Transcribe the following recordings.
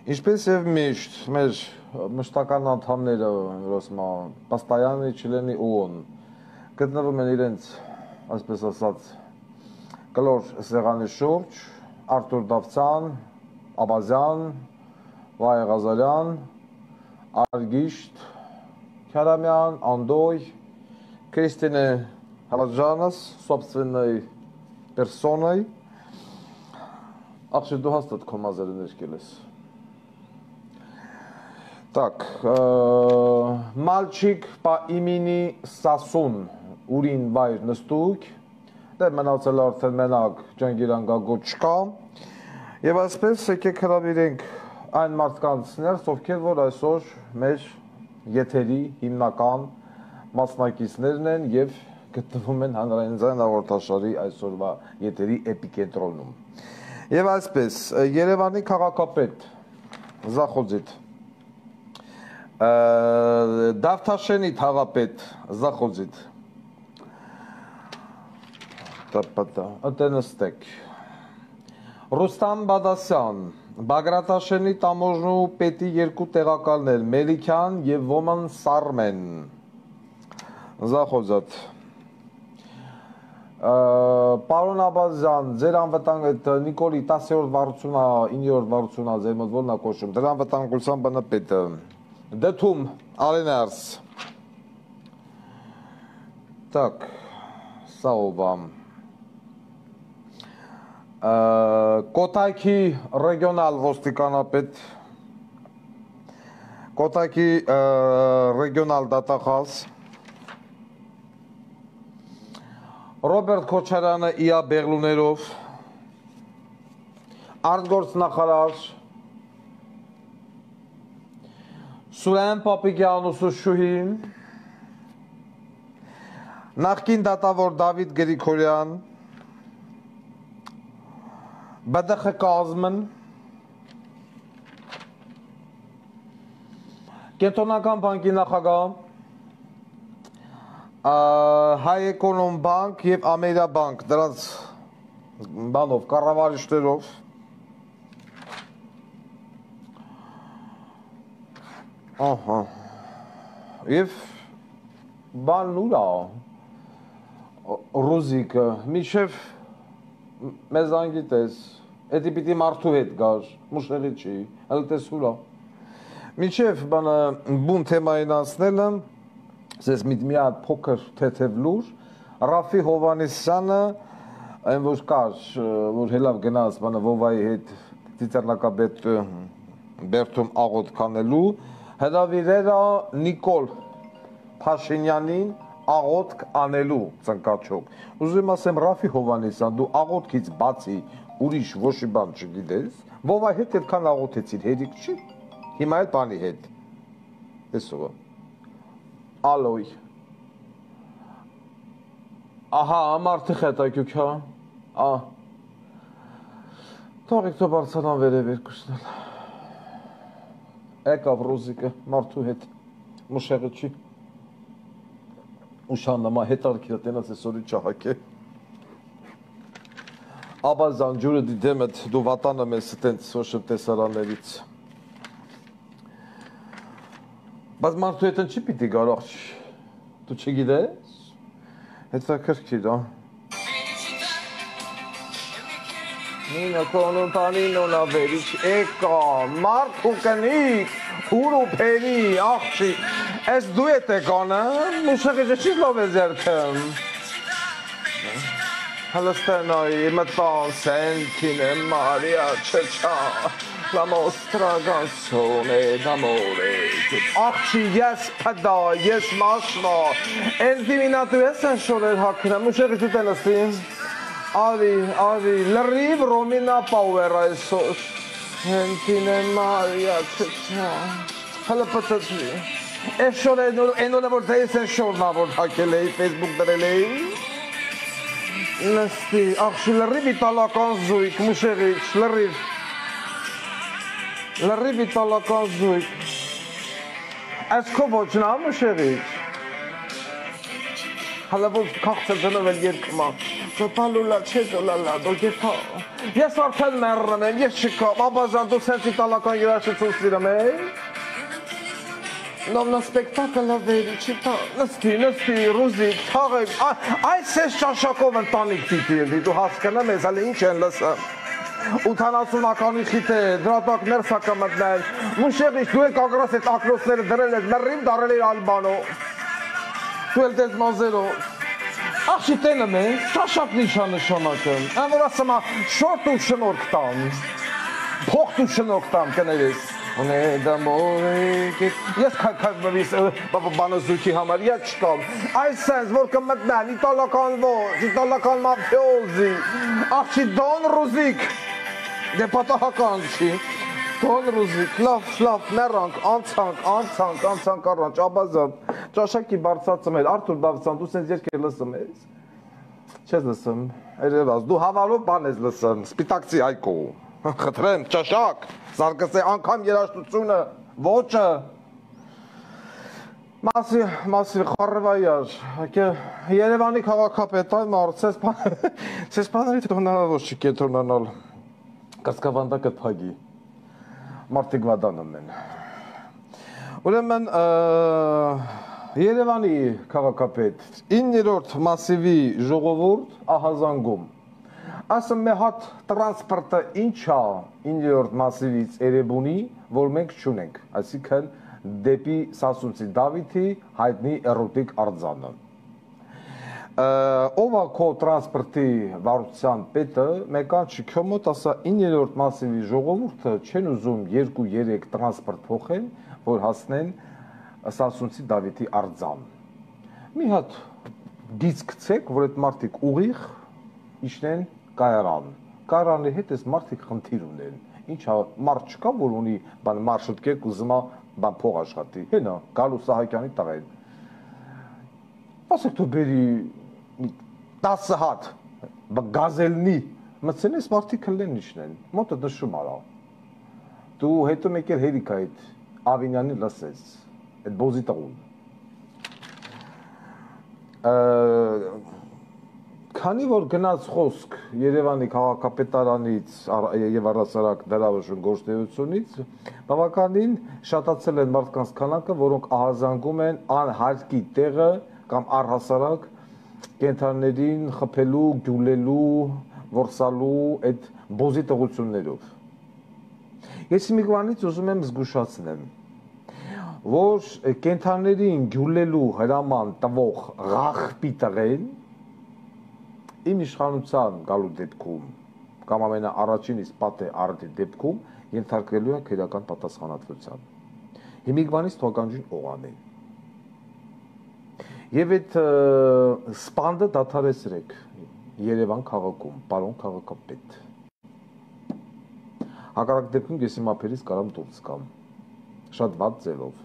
Ինչպես եւ միշտ մեր մշտական անդամները, պաստայանի չլենի ՕՕՆ գտնվում են իրենց, այսպես ասած, կլոր սեղանի շուրջ, Արտուր Դավթյան, Աբազյան, Վայե Ղազարյան, Արգիշտ, Քարամյան, Անդոյ, Кристина Халаджанас, собственной персоной. Ах, du hast das Kommazere nicht gelesen. Так, мальчик по имени Сасун, Урին վայր նստուկ, դե մնացել արդեն մենակ Ջանգիրան Գագոտ չկա, եւ այսպես եկեք հրավիրենք այն մարդկանցներ, ովքեր որ այսօր մեր եթերի հիմնական մասնակիցներն են եւ գտնվում են հանրայինական հաղորդաշարի այսօրվա եթերի էպիկենտրոնում։ Եվ այսպես Երևանի քաղաքապետ Զախոձիթ Դավթաշենի թաղապետ Զախոձիթ Տնստեք Ռուստամ Բադասյան Բագրատաշենի տամոժնու պետի երկու տեղակալներ Մելիքյան եւ Ոման Սարմեն Զախոձատ Պարոն Աբազյան, ձեր անվտանգ Նիկոլի 10-րդ վարությունա, 9-րդ վարությունա ձեր մոտ ո՞րն է կոչում, դրա անվտանգության բնապետը Դդում Արենարս Так, Սաուբա Կոտայքի ռեգիոնալ ոստիկանապետ Կոտայքի ռեգիոնալ դատախազ Ռոբերտ Քոչարյանը իա բեղլուներով արտգործնախարար Սուրեն Պապիկյան ուսուցչուհին նախկին դատավոր Դավիթ Գրիգորյան ԲԴԽ կազմն Կենտրոնական բանկի նախագահ Հայ-Էկոնոմ բանկ և Ամերիա բանկ դրանց բանով, կառավարիչներով և բանն ուր է Ռուզիկը մինչև մեզ անգիտես էդի պիտի մարդու հետ գար մուշեղի չի, հələ տես ուր է մինչև բուն թեմային անցնելը Ես միա փոքր թեթև լուր, Ռաֆի Հովանեսյանը, այն որ կար, որ հելավ գնաց Վովայի հետ ծիծեռնակաբեդ Բերդում աղոտ կանելու, հրավիրել է Նիկոլ Փաշինյանին աղոտ անելու ծնկաչոք։ Ուզում ասեմ Ռաֆի Հովանեսյան, դու աղոտքից բացի ուրիշ ոչ մի բան չգիտես, Վովայի հետ այդքան աղոթեցիր, հերիք չի, հիմա էլ բանի հետ։ Տեսով Ալոյ Ահա, մարդի խետակյուք հա Թողիկ թո բարձանան վերև երկուսնել Եկավ Ռուզիկը մարդու հետ մուշեղը չի Ուշան նամա հետարքիրա տենաց է սորի չահակ է Աբազան ջուրը դիմդ դու վատանը մեզ տենց սոշմ տեսարաններից Բայց մարդու հետ չի պիտի գար աղջ, դու չգիտես, հետաքրքիր, Նինո կոնուն տանինոն ավերիչ էկա, մարդու կնիկ, ուր ու պերի, աղջի, ես դու ետ եկանը, մուշեղիջը չի լով է ձերքեմ, հլստենայի մտան սենքին է մարիա չչա, La nostra canzone d'amore Աղջի, ես պդա, ես մաշվա Ես դիմինատու ես են շորեր հակրեմ Ուշեղի տուտել ասիմ Արի, լրիվ Ռոմինա Պաուեր այսօր Հենքին է մարիա չչա Հլը պտծվի Ես շոր ենորը որ դեիս են շորնա որ հակել էի, Facebook դրել էի Լստի, աղջի, լրիվ իտալական զույք, մուշեղիչ, լրիվ Լրիվ իտալական զույգ, այս քո ոչն ամուշեղիչ, հալավով կաղցել տնով էլ երկմա, Սպալուլա չեզոլալա դոգեփա։ Ես արդեն մեռնում եմ, ես չկամ, ապազան դու սենց իտալական երաժշտություն սիրում ես։ Նոմնա սպեկտակլը վերի չիպա, նստի, ռուզիկ, թաղեք, այս ես ճաշակով ընտանիք պիտի էլի, դու հասկնեմ ես, ալի ինչ են լսեմ, 80-ականի խիտ է, դրատակ ներսա կմտնել, մուշեղիշ, դու եք ագրաս էտ ակրոսները դրել ես, մերրիմ դարել էր ալբանո, դու էլ դեզ մազերով, աղջի տենեմ ես, ճաշակ նշանակում, են որ ասում շորտ ու շնորք տամ, փոխտ ու շնորք տամ կներես, Ես բանը զույքի համար ետ չկամ, այս սենց, որ կմտնեն, իտալական ոչ, իտալական մափիոզի, աղջի դոն ռուզիկ, դե պատահական չի, դոն ռուզիկ, լավ, մեռանք, անցանք առանց, աբազան, ճաշակի բարձացում էր, Արթուր Դավթյան, դու սենց երկ էր լսում ես, չես լսում, դու հավալով բան ես լսում, սպիտակցի այկո, խտրեմ, ճաշակ, զարգս է անգամ երաշտությունը, ոչը, մասի խարվայար, Երևանի քաղաքապետը մարդ, սես պաների թողնանալոր չի կետորնանալ, կրսկավանդակը թագի, մարդիկ վադանում են։ Ուրեմն Երևանի քաղաքապետ 9-րդ մասիվի ժողովուրդ ահազանգում, ասում է հատ տրանսպորտը ինչա 9-րդ մասիվից Էրեբունի, որ մենք չունենք, այսինքն դեպի Սասունցի Դավիթի հայտնի էրոտիկ արձանը։ Ով է քո տրանսպորտի վարության պետը, մեկան չքյո մոտ ասա 9-րդ մասիվի ժողովուրդը չեն ուզում 2-3 տրանսպորտ փոխեն, որ հասնեն Սասունցի Դավիթի արձան։ Մի հատ գիծ գցեք, որ այդ մարդիկ ուղիղ իջնեն կայարանի հետ ես մարդիկ խնդիր ունեն, ինչա մարդ չկա, որ ունի մարշուտ կերկ ուզմա փող աշխատի, հենա, գալու Սահակյանի տղեն, ասեք դու բերի 10 հատ, գազելնի, մծեն ես մարդիկ հլեն իջնեն, մոտը դշում արա, դու հետո մեկ էլ հերիք այդ Ավինյանի լսես, այդ բոզի տղուն, Քանի որ գնաց խոսք Երևանի քաղաքապետարանից եւ առասարակ դրավաշուն գործունեությունից, բավականին շատացել են մարդկանց քանակը, որոնք ահազանգում են անհարկի տեղը կամ առհասարակ կենթանիներին խփելու, գյուլելու, որսալու այդ բոզի տղություններով։ Ես մի կողմից ուզում եմ զգուշացնեմ, որ կենթանիներին գյուլելու հրաման տվող ղախպի տղեն Իմ իշխանության գալու դեպքում կամ ամենաառաջին իսկ պատե արդի դեպքում ենթարկվելու է քրեական պատասխանատվության։ Հիմիկվանից թողանջին օղան է։ Եվ այդ սպանդը դադարեցրեք Երևան քաղաքում, պարոն քաղաքապետ։ Հակառակ դեպքում ես իմ ափերից կարամ դուրս գամ։ Շատ վատ ձևով։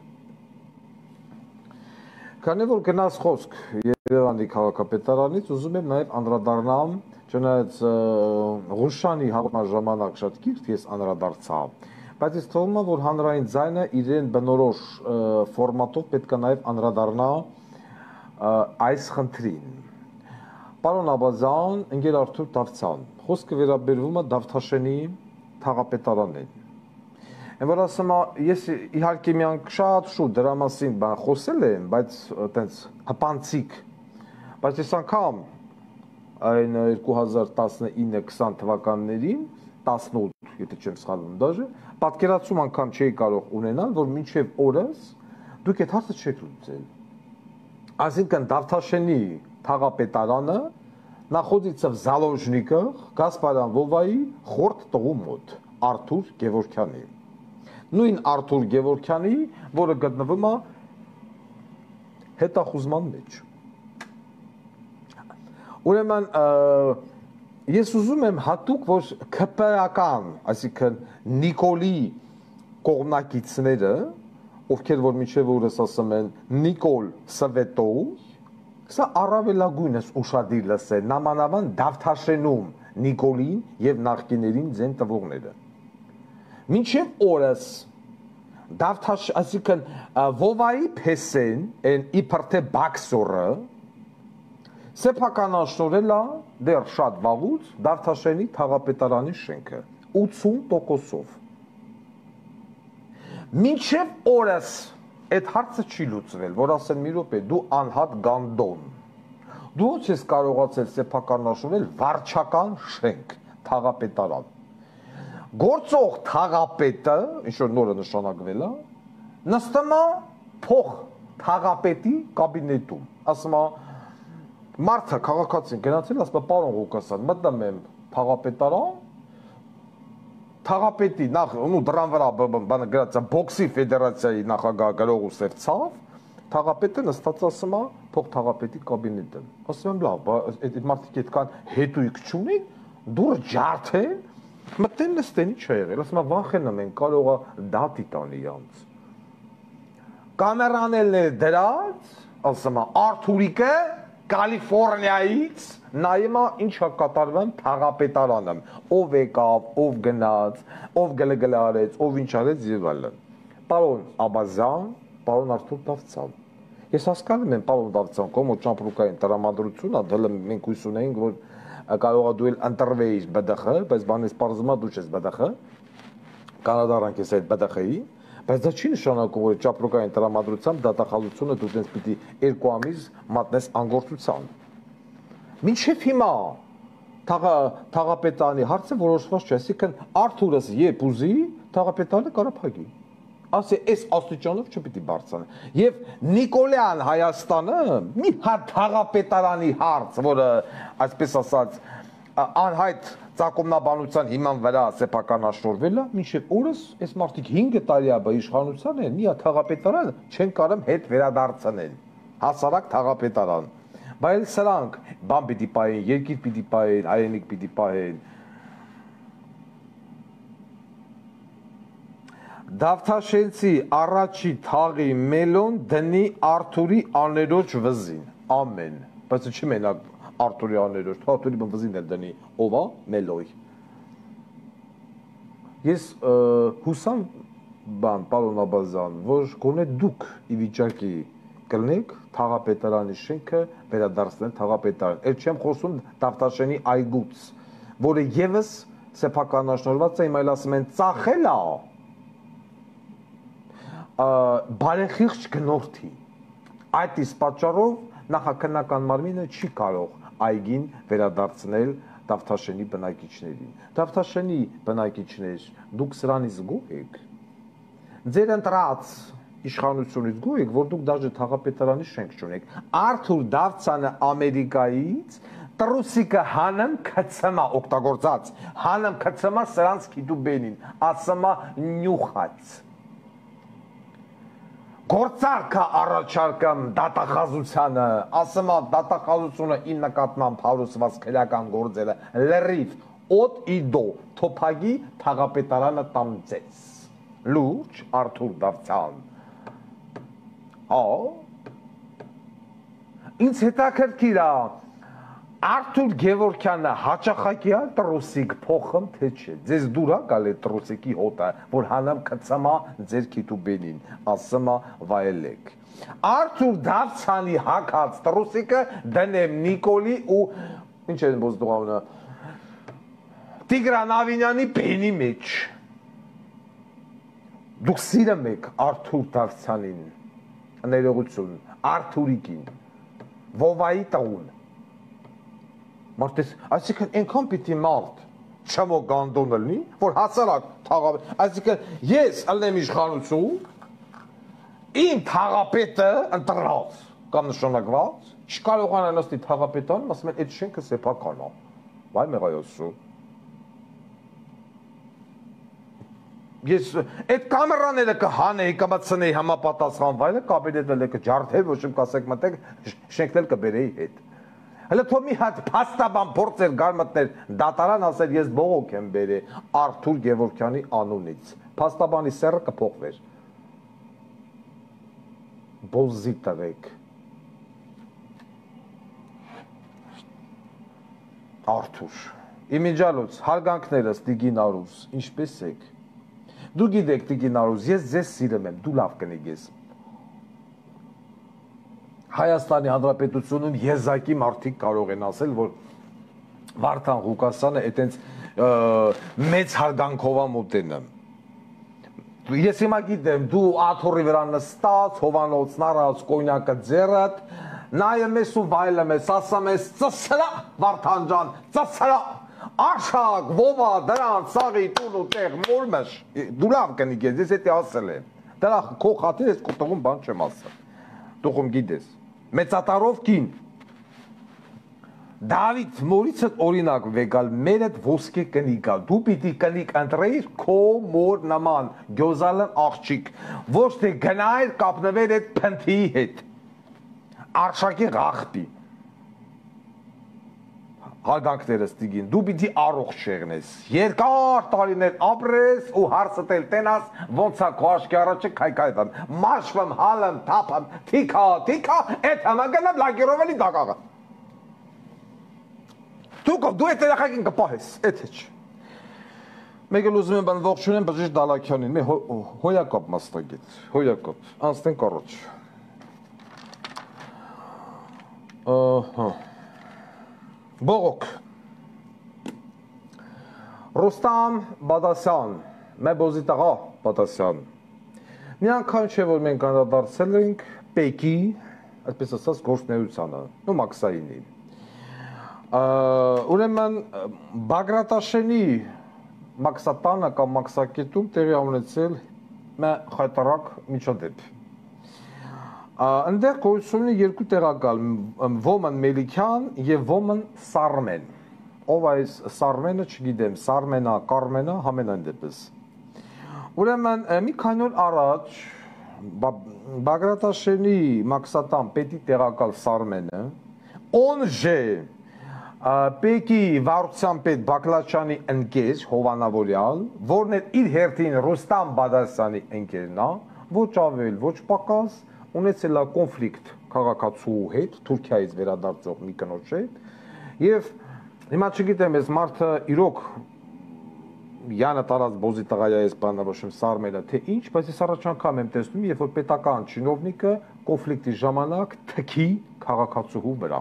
Քանի որ գնաց խոսք Երևանի քաղաքապետարանից, ուզում եմ նաև անդրադառնամ, չնայած Ղուշանի հաղորդման ժամանակ շատ կիրթ ես անդրադարձա, բայց ես թվում է, որ հանրային ձայնը իրեն բնորոշ ֆորմատով պետք է նաև անդրադառնա այս խնդրին։ Պարոն Աբազյան, ընկեր Արթուր Դավթյան, խոսքը վերաբերվում է Դավթաշենի թաղապետարանին։ Որ ասում ես իհարկե միանք շատ շուտ դրա մասին բան խոսել եմ, բայց այտենց հպանցիկ, բայց ես անգամ այն 2019-20 թվականներին, 18, եթե չեմ սխալվում դաժե, պատկերացում անգամ չէի կարող ունենալ, որ մինչև օրս դուք այդ հարցը չեք լուծել։ Այսինքն Դավթաշենի թաղապետարանը նախոդիցև Զալոժնիկը Գասպարյան Վովայի խորտ տղու մոտ, Արթուր Գևորգյանի։ Նույն Արթուր Գևորգյանի, որը գտնվում է հետախուզման մեջ։ Ուրեմն ես ուզում եմ հատուկ, որ ԿՊ-ական, այսինքն Նիկոլի կողմնակիցները, ովքեր որ մինչև օրս ասում են Նիկոլ Սվետով, սա առավելագույնս ուշադիր լսեն, նամանավան Դավթաշենում Նիկոլին եւ նախկիներին ձեն տվողները։ Մինչև օրս Դավթաշ, այսինքն Վովայի փեսեն, այն իբրթե բաքսորը, Սեփականաշնորհել է դեռ շատ վաղուց Դավթաշենի թաղապետարանի շենքը 80%-ով։ Մինչև օրս այդ հարցը չի լուծվել, որ ասեն մի րոպե, դու անհատ գանդոն։ Դու ո՞նց ես կարողացել սեփականաշնորհել վարչական շենք, թաղապետարան։ Գործող թաղապետը, ինչ որ նորը նշանակվել է, նստում է փող թաղապետի կաբինետում, ասում է մարդը քաղաքացին գնացել, ասում է պարոն Ղուկասյան, մտնում եմ թաղապետարան, թաղապետի նախ ու դրան վրա բանը գրած է բոքսի ֆեդերացիայի նախագահ գրող ու սերցավ, թաղապետը նստած ասում է փող թաղապետի կաբինետում։ Ասում եմ լավ, այդ մարդիկ այդքան հետույք չունեն, դուր ջարդեն, մտեն նստեն, ինչ է եղել, ասում է վախենում են, կարող է դատի տանի իրանց։ Կամերանն է դրած, ասում է Արթուրիկը Կալիֆոռնիայից նայում է ինչ է կատարվում թաղապետարանում, ով եկավ, ով գնաց, ով գլգլ արեց, ով ինչ արեց եւ այլն։ Պարոն Աբազյան, պարոն Արթուր Դավթյան։ Ես հասկանում եմ պարոն Դավթյան, կոմո ճամփրուկային տրամադրությունը, դեռ մենք հույս ունենք, որ կարող է դու էլ ընտրվեիր ԲԴԽ, բայց բանից պարզվում է դու չես ԲԴԽ, կանադարանք ես այդ ԲԴԽ-ի, բայց դա չի նշանակում, որ ճապրուկային տրամադրությամբ դատախազությունը դու տես պիտի 2 ամիս մատնես անգործության։ Մինչև հիմա թաղապետարանի հարցը որոշված չէ, այսինքն Արթուրս երբ ուզի, թաղապետարանը կարա փակի։ Ասի, այս աստիճանով չպիտի բարձրանա։ Եվ Նիկոլյան Հայաստանը մի հատ թաղապետարանի հարց, որը այսպես ասած անհայտ ծագումնաբանության հիման վրա սեփականաշնորհվել է, մինչև օրս այս մարդիկ 5 տարի է իշխանության են, մի թաղապետարան չեն կարող հետ վերադարձնել, հասարակ թաղապետարան, բայց սրանք բան պիտի պահեն, երկիր պիտի պահեն, հայրենիք պիտի պահեն։ Դավթաշենցի առաջի թաղի մելոն դնի Արթուրի աներոջ վզին, ամեն, բայց չի մենակ Արթուրի աներոջ, Արթուրի վզին էլ դնի, ով է մելոյ։ Ես հուսամ բան, պարոն Աբազյան, որ գոնե դուք ի վիճակի կլնեք թաղապետարանի շենքը վերադարձնել թաղապետարան։ Էլ չեմ խոսում Դավթաշենի այգուց, որը եւս սեփականաշնորհված է, այլ ասում են ծախել է բարեխիղճ գնորդի։ Այդ իսկ պատճառով նախաքննական մարմինը չի կարող այգին վերադարձնել Դավթաշենի բնակիչներին։ Դավթաշենի բնակիչներ, դուք սրանից գոհ եք։ Ձեր ընտրած իշխանությունից գոհ եք, որ դուք դաժե թաղապետարանի շենք չունեք։ Արթուր Դավթյանը Ամերիկայից Տրուսիկը հանեմ քցմա օգտագործած, հանեմ քցմա սրանց քիդուբենին, ասմա նյուխած։ Գործարքը առաջարկում դատախազությանը, ասում է դատախազությունը ի նկատմամբ հարուսված քրեական գործերը լրիվ օդ իդո թոփագի թաղապետարանը տամձեց լուրջ Արթուր Դավթյան ինձ հետաքրքիր է Արթուր Գևորգյանը հաճախակի է Տրուսիկ փոխում թե չէ։ Ձեզ դուր է գալի Տրուսիկի հոտը, որ հանամ քցամա ձեր քիթուբենին, ասում է վայելեք։ Արթուր Դավթյանի հակած Տրուսիկը դնեմ Նիկոլի ու ինչ են բոզդողանը Տիգրան Ավինյանի բենի մեջ։ Դուք սիրում եք Արթուր Դավթյանին, ներողություն, Արթուրիկին, Վովայի տղուն։ Մարդես, այսինքն այնքան պիտի մարդ չմո գանդոն լինի, որ հասարակ թաղապետ, այսինքն ես ալնեմ իշխանություն, իմ թաղապետը ընտրած կամ նշանակված, չկարողանա նստի թաղապետարանում, ասում են այդ շենքը սեփական է։ Վայ մեղայոսու։ Ես այդ կամերաները կհանեի, կմցնեի համապատասխան վայրը, կաբինետը կջարդեի, ոչ իմ կասեք մտեք, շենքն էլ կբերեի հետ։ Հələ թող մի հատ փաստաբան փորձեր գար մտներ դատարան ասել ես բողոք եմ բերել Արթուր Գևորգյանի անունից փաստաբանի սեռը կփոխվեր բոզի տվեք Արթուր իմիջալոց հարգանքներս Տիգին Արուս ինչպես եք դու գիտեք Տիգին Արուս ես ձեզ սիրում եմ դու լավ կնեք ես Հայաստանի Հանրապետությունում եզակի մարդիկ կարող են ասել, որ Վարդան Ղուկասյանը այտենց մեծ հարգանքով է մոտենում։ Ես հիմա գիտեմ, դու աթոռի վրա նստած, հովանոցն առած, կոնյակը ձեռդ, նայում ես ու վայելում ես, ասում ես, ծսրա, Վարդան ջան, ծսրա, արշակ, ովա, դրան, սաղի, տուն ու տեղ, մորմշ, դու լավ կնիկ ես, ես էտի ասել եմ, դրա քո խաթիր ես կոտողում բան չեմ ասել, տուխում գիտես, մեծատարով կին, Դավիթ մորիցը օրինակ վեկալ մեր այդ ոսկե կնիկալ, դու պիտի կնիկ ընտրեիր քո մոր նման գյոզալն աղջիկ, ոչ թե գնայր կապնվեր այդ փնթիի հետ, արշակի ղախպի, հարգանքները ստիգին, դու պիտի առողջ շեղնես, երկար տարիներ ապրես ու հարցդ էլ տենաս, ոնց է քո աշկի առաջը քայքայտան, մաշվեմ, հալեմ, թափեմ, թիքա, այդ համը գնեմ լագիրով էլի դակաղը։ Դու այդ երախակին կպահես, էդ հեչ։ Մեկ էլ ուզում եմ բան ողջունեմ բժիշկ Դալաքյանին, մի հոյակապ մասնագետ, հոյակապ, անցնենք առաջ։ Բողոք։ Ռուստամ Բադասյան, մեբոզի տղա Բադասյան։ Մի անգամ չէ, որ մենք անդրադարձել ենք Պեկի, այսպես ասած, գործունեությանը, ու Մաքսայինի։ Ուրեմն Բագրատաշենի մաքսատանը կամ մաքսակետում տեղի ունեցել մի խայտարակ միջադեպ։ Այնտեղ գոյություն ունի երկու տեղակալ, Ոմն Մելիքյան եւ Ոմն Սարմեն։ Ով այս Սարմենը չգիտեմ, Սարմենա, Կարմենա, համենայն դեպս։ Ուրեմն մի քանի օր առաջ Բագրատաշենի մաքսատան պետի տեղակալ Սարմենը օնժե Պեկի վարության պետ Բակլաչյանի ընկեր Հովանավորյալ, որն էր իր հերթին Ռուստամ Բադասյանի ընկերն է, ոչ ավել, ոչ պակաս, ունեցել է կոնֆլիկտ քաղաքացու հետ, Թուրքիայից վերադարձող մի կնոջ հետ, եւ հիմա չգիտեմ, այս մարդը իրոք Յանը տարած բոզի տղայա ես բանավորոշեմ Սարմելը, թե ինչ, բայց ես առաջ անգամ եմ տեսնում, երբ որ պետական չինովնիկը կոնֆլիկտի ժամանակ թքի քաղաքացու վրա։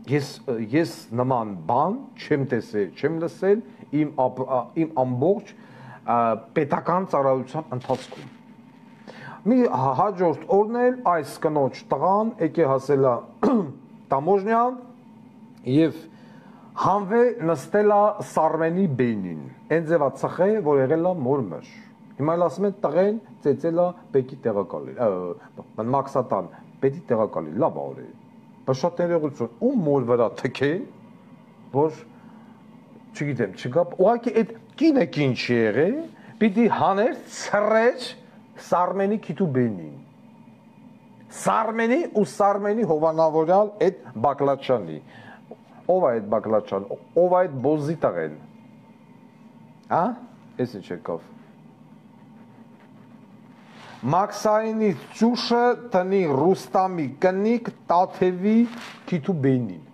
Ես նման բան չեմ տեսել, չեմ լսել իմ ամբողջ պետական ծառայության ընթացքում։ Մի հաջորդ օրն էլ այս կնոջ տղան եկե հասել է Տամոժնյան եւ հանվե նստել է Սարմենի բենին, այն ձևա ծխե, որ եղել է մորմշ։ Հիմա էլ ասում են տղեն ծեծել է Պեկի տեղակալի, Մաքսատան, պետի տեղակալի, լավ արի։ Բայց շատ ներողություն, ում մոր վրա թքեն, որ չգիտեմ, չկա, ուղղակի այդ կինը կին չի եղել, պիտի հաներ ցրեր Սարմենի քիթու բենին։ Սարմենի ու Սարմենի Հովանավորյալ այդ Բակլաչյանի։ Ով է այդ Բակլաչյան, ով է այդ բոզի տղեն։ Հա? Էս ինչ եկավ։ Մաքսայինի ճուշը տնի Ռուստամի կնիկ Տաթևի քիթու բենին։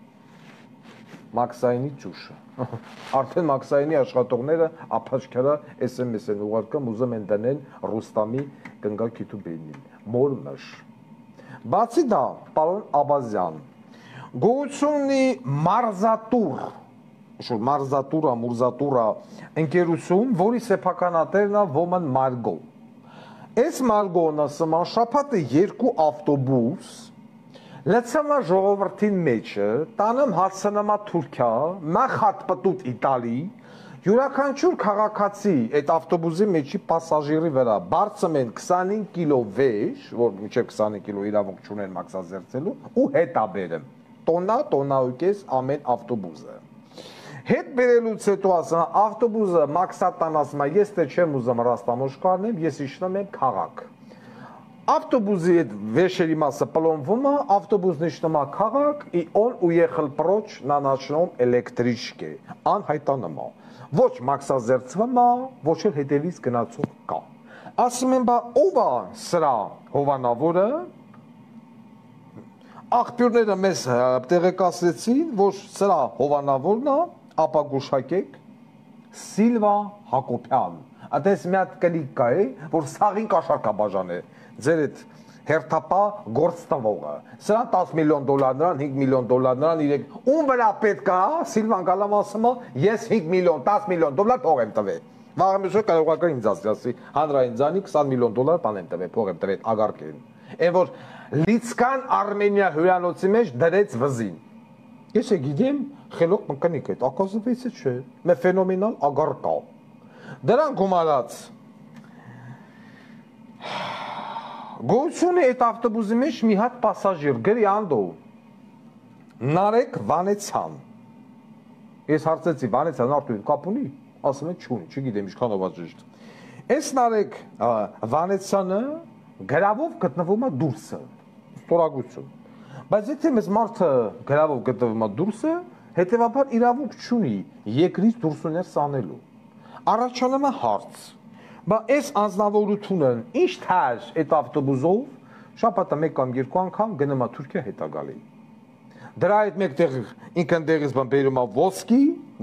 Մաքսայինի ճուշը։ Արդեն Մաքսայինի աշխատողները ափաչքարա SMS են ուղարկում, ուզում են դնել Ռուստամի կնգա քիթու բենին։ Մորմշ։ Բացի դա, պարոն Աբազյան, գոյությունի մարզատուր, մարզատուրա, մուրզատուրա ընկերություն, որի սեփականատերն է Ոմն Մարգո։ Այս Մարգոնը սման շաբաթը երկու ավտոբուս լցնա ժողովրդին մեջը, տանեմ հացնամա Թուրքիա, մախատ պտուտ Իտալի, յուրաքանչյուր քաղաքացի այդ ավտոբուսի մեջի պասաժիրի վրա բարձում են 25 կիլո վեժ, որ մինչև 25 կիլո իրավունք չունեն մաքսազերծելու, ու հետ աբերեմ, տոնա ու կես ամեն ավտոբուսը։ Հետ բերելուց հետո ասա, ավտոբուսը մաքսատան ասում է, ես թե չեմ ուզում ռաստամոշ կարնեմ, ես իշնում եմ քաղաք։ Ավտոբուսի այդ վեշերի մասը պլոնվում է, ավտոբուսն իշնում է քաղաք, и он уехал прочь на ночном электричке, անհայտանում է։ Ոչ մաքսազերծվում է, ոչ էլ հետևից գնացող կա։ Ասում եմ, բա ով է սրա հովանավորը։ Աղբյուրները մեզ տեղեկացրեցին, որ սրա հովանավորն է, ապա գուշակեք Սիլվա Հակոբյան։ Այդպես մի հատ կլիկ կա է, որ սաղին կաշառք է բաժանել։ Ձեր այդ հերթապա գործտվողը։ Սրան 10 միլիոն դոլար նրան, 5 միլիոն դոլար նրան, իրեք ում վրա պետք է, Սիլվան Գալամ ասում է, ես 5 միլիոն, 10 միլիոն դոլար փող եմ տվել։ Վաղեմիսը կարող է ինձ ասի, հանրային ձանի 20 միլիոն դոլար բան եմ տվել, փող եմ տվել ագարկին։ Այն որ լիցքան Արմենիա հյուրանոցի մեջ դրեց վզին։ Ես գիտեմ, խելոք մկնիկ այդ, ակազվեցը չէ, մե ֆենոմենալ ագարկա։ Դրան գումարած գոյությունը այդ ավտոբուսի մեջ մի հատ պասաժիր գրի անդո Նարեկ Վանեցյան։ Ես հարցեցի Վանեցյան արդյոք կապ ունի, ասում է չունի, չգիտեմ ինչքանով է ճիշտ։ Այս Նարեկ Վանեցյանը գրավով գտնվում է դուրսը, ստորագրություն։ Բայց եթե մեզ մարդը գրավով գտնվում է դուրսը, հետևաբար իրավունք չունի երկրից դուրսուներ սանելու։ Առաջանում է հարց։ Բա այս անձնավորությունը ինչ թար այդ ավտոբուսով շաբաթը 1 կամ 2 անգամ գնում է Թուրքիա հետա գալի։ Դրա այդ մեկտեղ ինքն դեղից բան բերում է ոսկի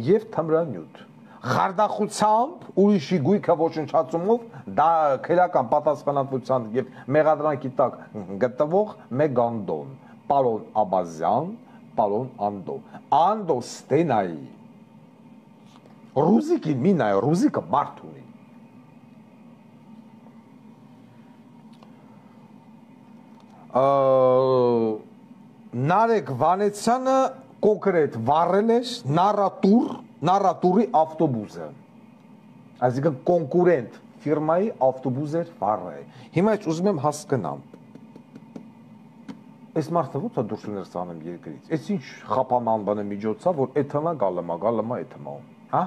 եւ թմրանյութ։ Խարդախությամբ ուրիշի գույքը ոչնչացումով դա քրական պատասխանատվության եւ մեղադրանքի տակ գտնվող Մեգանդոն, պարոն Աբազյան, պարոն Անդո։ Անդո Ստենայի Ռուզիկի մինայ Ռուզիկը մարդ ունի։ Նարեկ Վանեցյանը կոնկրետ վառել էր նարատուրի ավտոբուսը, այսինքն կոնկուրենտ ֆիրմայի ավտոբուս էր վառել։ Հիմա ես ուզում եմ հասկանամ, այս մարդը ո՞նց է դուրս ուներ սանում երկրից, այս ինչ խափաման բանը միջոց է, որ էթմա գալմա էթմա, հա,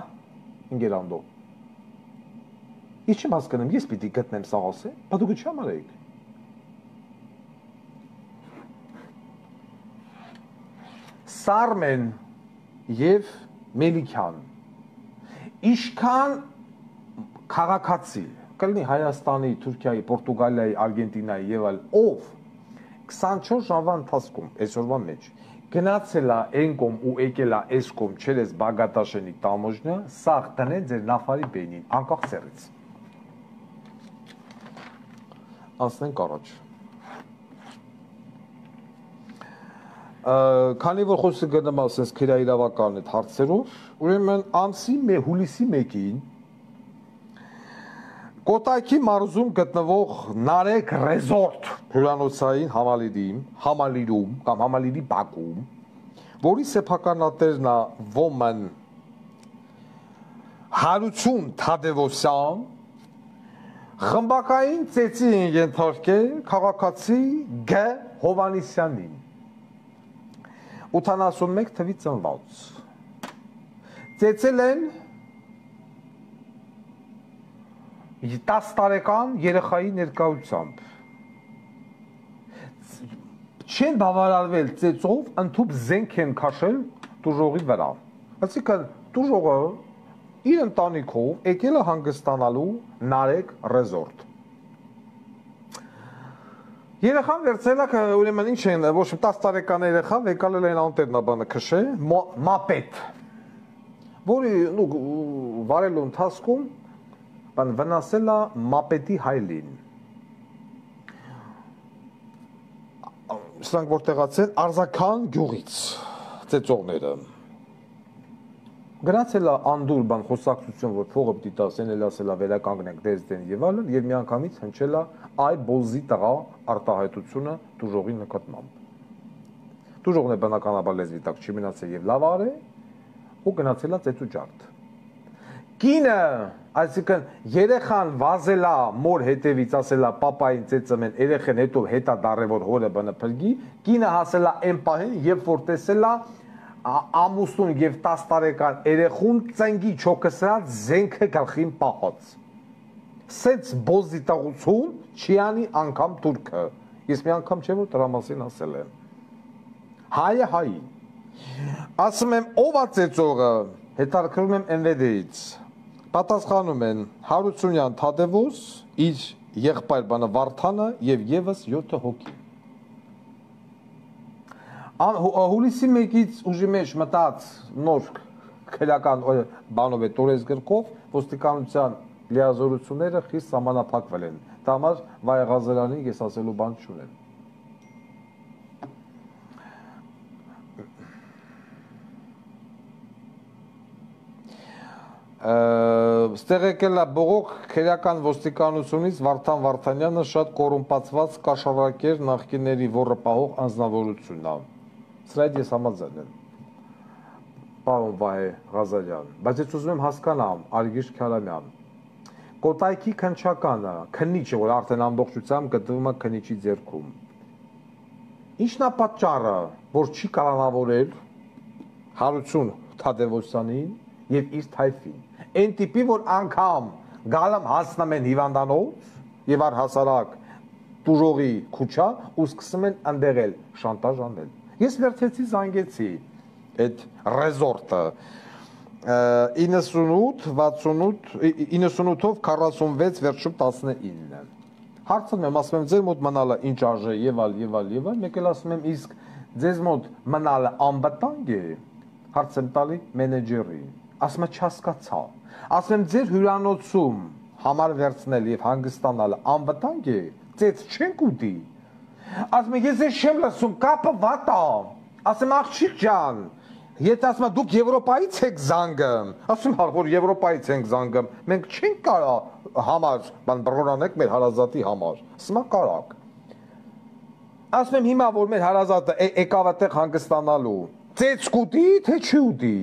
ինգերանդո։ Ես չեմ հասկանում, ես պիտի գտնեմ սաղասը, բա դուք չեմ արեք։ Սարմեն և Մելիքյան իշքան քաղաքացի կլինի Հայաստանի, Թուրքիայի, Պորտուգալիայի, Արգենտինայի եւ այլ ով 24 ժամվա ընթացքում այսօրվա մեջ գնացել է այն կողմ ու եկել է այս կողմ չերես Բագատաշենի տամոջնը սաղ տնեն ձեր նավարի բենին անկախ սերից անցնենք առաջ Քանի որ խոսքը գնում է ասես քրեաիրավական այդ հարցերով, ուրեմն ամսի հուլիսի 1-ին Կոտայքի մարզում գտնվող Նարեկ Ռեզորտ հյուրանոցային համալիրում կամ համալիրի բակում, որի սեփականատերն է Ոման Հարություն Թադևոսյան, խմբակային ծեծի են ենթարկել քաղաքացի Գ Հովանիսյանին 81 թվի ծնված ծեծել են 10 տարեկան երեխայի ներկայությամբ չեն բավարարվել ծեծով ընդհուպ զենք են քաշել տուժողի վրա այսինքն տուժողը իր ընտանիքով եկել է հանգստանալու Նարեկ Ռեզորտ Երեխան վերցել է, ուրեմն ինչ են, ոչ 10 տարեկան երեխա վեկալել են անտերնաբանը քշե, մապետ, որի վարելու ընթացքում վնասել է մապետի հայլին։ Սրանք որտեղացել Արզական գյուղից ծեծողները։ Գնացել է անդուր բան խոսակցություն, որ փողը պիտի տասեն էլ ասել է վերականգնենք դեզդեն եւ այլն, եւ միանգամից հնչել է այ բոզի տղա արտահայտությունը դուժողի նկատմամբ։ Դուժողն է բնականաբար լեզվի տակ չի մնացել եւ լավ արել ու գնացել է ծեծուճարդ։ Կինը, այսինքն երեխան վազել է մոր հետևից ասել է պապային ծեծում են, երեխան հետո հետա դարել որ հորը բանը փրկի, կինը հասել է այն պահին, երբ որ տեսել է ամուսուն եւ 10 տարեկան երեխուն ծնգի չոքսած զենքը գլխին պահած։ Սենց բոզի տաղություն չի անի անգամ թուրքը։ Ես մի անգամ չէ որ դրա մասին ասել եմ։ Հայը հայի։ Ասում եմ ով է ծեծողը, հետաքրքրում եմ MVD-ից։ Պատասխանում են Հարությունյան Թադևոս, իր եղբայր բանը Վարդանը եւ եւս 7 հոգի։ Հուլիսի 1-ից ուժի մեջ մտած նոր քրական բանով է տորես գրքով ոստիկանության լիազորությունները խիստ սահմանափակվել են։ Դա համար Վայ Ղազարյանին ես ասելու բան չունեմ։ Ստեղ եկել է բողոք քերական ոստիկանությունից Վարդան Վարդանյանը շատ կոռումպացված կաշառակեր նախկինների ոռը պահող անձնավորությունն է։ Սրա հետ ես համաձայն եմ։ Պարոն Վահե Ղազարյան, բայց ես ուզում եմ հասկանամ, Արգիշ Քարամյան, Կոտայքի քնչականը, քննիչը, որ արդեն ամբողջությամբ գտնվում է քննիչի ձեռքում։ Ինչն է պատճառը, որ չի կալանավորել Հարություն Թադևոսյանին եւ իր թայֆին։ Այն տիպի, որ անգամ գալամ հասնում են հիվանդանոց եւ առհասարակ տուժողի քուչա ու սկսում են ընդեղել շանտաժ անել։ Ես վերցեցի զանգեցի այդ ռեզորտը 98-ով 46 վերջում 19։ Հարցնում եմ, ասում եմ, ձեր մոտ մնալը ինչ արժե եւ այլ, մեկ էլ ասում եմ, իսկ ձեզ մոտ մնալը անվտանգ է, հարց եմ տալի մենեջերին, ասում է չհասկացա, ասում եմ, ձեր հյուրանոցում համար վերցնել եւ հանգստանալը անվտանգ է, ծեծ չենք ուտի, ասում եմ, ես չեմ լսում, կապը վատ է, ասում եմ, աղջիկ ջան, Եթե ասում եմ դուք Եվրոպայից եք զանգում, ասում եմ որ Եվրոպայից ենք զանգում, մենք չենք կարող համար, բան բռնանեք մեր հարազատի համար, ասում եմ կարակ։ Ասում եմ հիմա որ մեր հարազատը եկավ այդտեղ հանգստանալու, ծեծ կուտի, թե չի ուտի։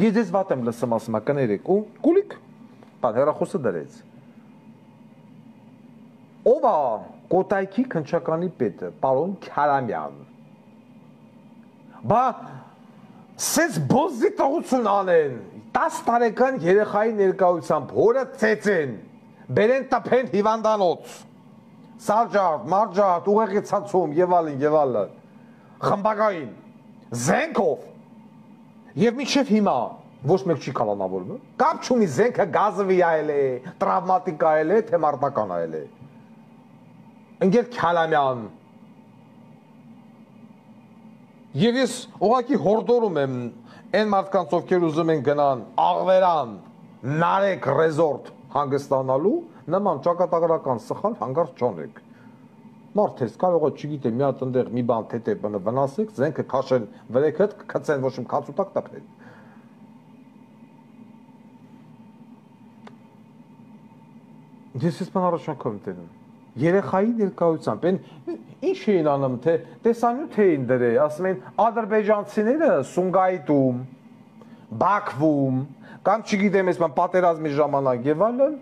Ես ես վատ եմ լսում, ասում եմ կներեք ու գուլիկ, բան հեռախոսը դրեց։ Ով է Կոտայքի քնչականի պետը, պարոն Քարամյան։ Բա սենց բոզի տողություն անեն, 10 տարեկան երեխայի ներկայությամբ հորը ծեծեն, բերեն տպեն հիվանդանոց, սալջարդ, մարջարդ, ուղեղի ցածում եւ այլն, խմբակային, զենքով, եւ մինչեւ հիմա ոչ մեկ չի կալանավորվում, կապ չունի զենքը գազովի այլ է, տրավմատիկ այլ է, թե մարտական այլ է։ Ընկեր Քալամյան, Եվ ես ուղղակի հորդորում եմ այն մարդկանց, ովքեր ուզում են գնան Աղվերան, Նարեկ ռեզորտ հանգստանալու, նման ճակատագրական սխալ հանգարց չանեք։ Մարդ ես կարող է, չգիտեմ, մի հատ ընդեղ մի բան թեթե վնասեք, զենքը քաշեն վրեքդ, կծեն ոչ իմ քացուտակ տպեն։ Ես ես բան առաջ անգամ տենում։ Երեխայի ներկայությամբ ինչ էին անում, թե տեսանյութ էին դրել, ասում են ադրբեջանցիները Սումգայիթում, Բաքվում, կամ չգիտեմ, ես պատերազմի ժամանակ եւ այլն,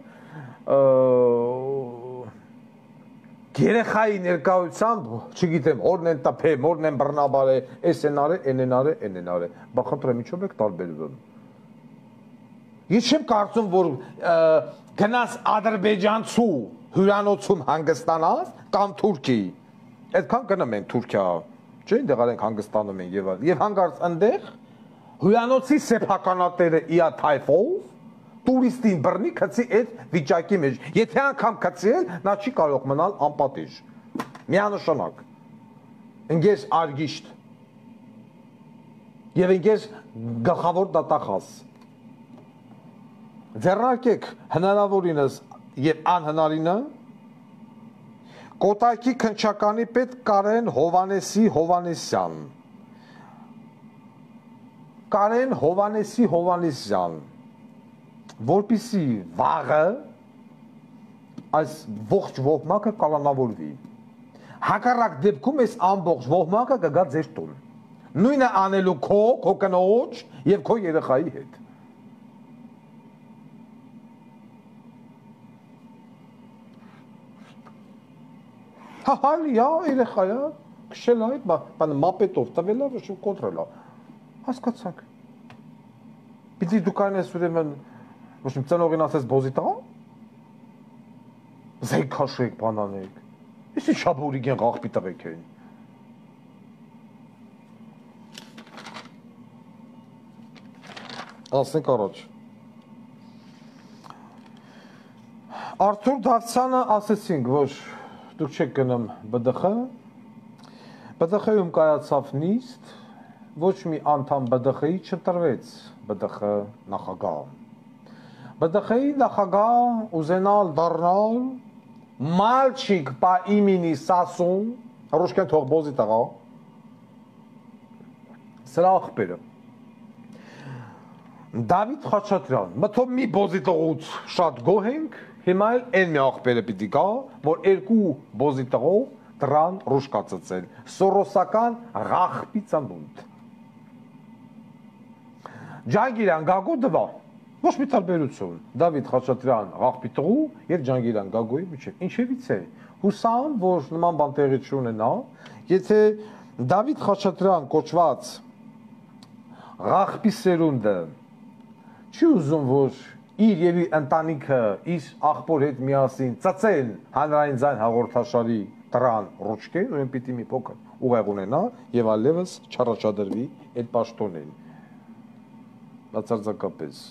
երեխայի ներկայությամբ, չգիտեմ, օրն են տփեմ, օրն են բռնաբարե, էս են արե, են արե, են արե, բա խնդրեմ, ինչով եք տարբերվում։ Ես չեմ կարծում, որ գնաս ադրբեջանցու հյուրանոցում հանգստանաս կամ Թուրքի, այդքան գնում ենք Թուրքիա, չէ՞ այնտեղ արենք հանգստանում են եւ հանգարց այնտեղ հյուրանոցի սեփականատերը իա թայֆով տուրիստին բռնի քցի այդ վիճակի մեջ։ Եթե անգամ քցել, նա չի կարող մնալ անպատիժ։ Միանշանակ։ Ընկեր Արգիշտ եւ ընկեր գլխավոր դատախազ։ Ձեռնարկեք հնարավորինս եւ անհնարինը Կոտայքի քնչականի պետ Կարեն Հովանեսի Հովանեսյան Կարեն Հովանեսի Հովանեսյան որպիսի վաղը այս ողջ ոհմակը կալանավորվի հակառակ դեպքում այս ամբողջ ոհմակը կգա ձեր տուն նույնը անելու քո կնոջ եւ քո երեխայի հետ Հալիա, երեխայա, քշել այդ, բանը մապետով տվելա, ոչ իմ կոնտրոլա, հասկացանք, պիտի դու կային ես ուրեմն, ոչ իմ ծնողին ասես բոզի տղա, զենք հաշեք, բանանեք, եսի շաբուրի գեն աղպի տղեք են, ասենք առաջ, Արթուր Դավթյանը ասեցինք, որ դուք չեք գնում ԲԴԽ, ԲԴԽ-ում կայացավ նիստ, ոչ մի անդամ ԲԴԽ-ի չընտրվեց ԲԴԽ նախագահ, ԲՏԽ-ի նախագահ ուզենալ դառնալ մալչիկ по имени Սասուն, ռուսկեն թող բոզի տղա, սրա աղբերը։ Դավիթ Խաչատրյան, մտով մի բոզի տղուց շատ գոհ ենք, հիմա էլ են մի աղբերը պիտի կա, որ երկու բոզի տղով դրան ռուշկա ծծել, սորոսական ղախպի ծնունդ։ Ջանգիրյան Գագո դվա, ոչ մի տարբերություն, Դավիթ Խաչատրյան ղախպի տղու և Ջանգիրյան Գագոյի միջև, ինչևից է, հուսամ, որ նման բան տեղի չունենա, եթե Դավիթ Խաչատրյան կոչված ղախպի սերունդը չի ուզում, որ իր և իր ընտանիքը իր աղբոր հետ միասին ծծեն հանրային ձայն հաղորդաշարի տրան ռուչկեն, ուրեմն պիտի մի փոքր ուղեղ ունենա և այլևս չառաջադրվի այդ պաշտոնին։ Բացարձակապես։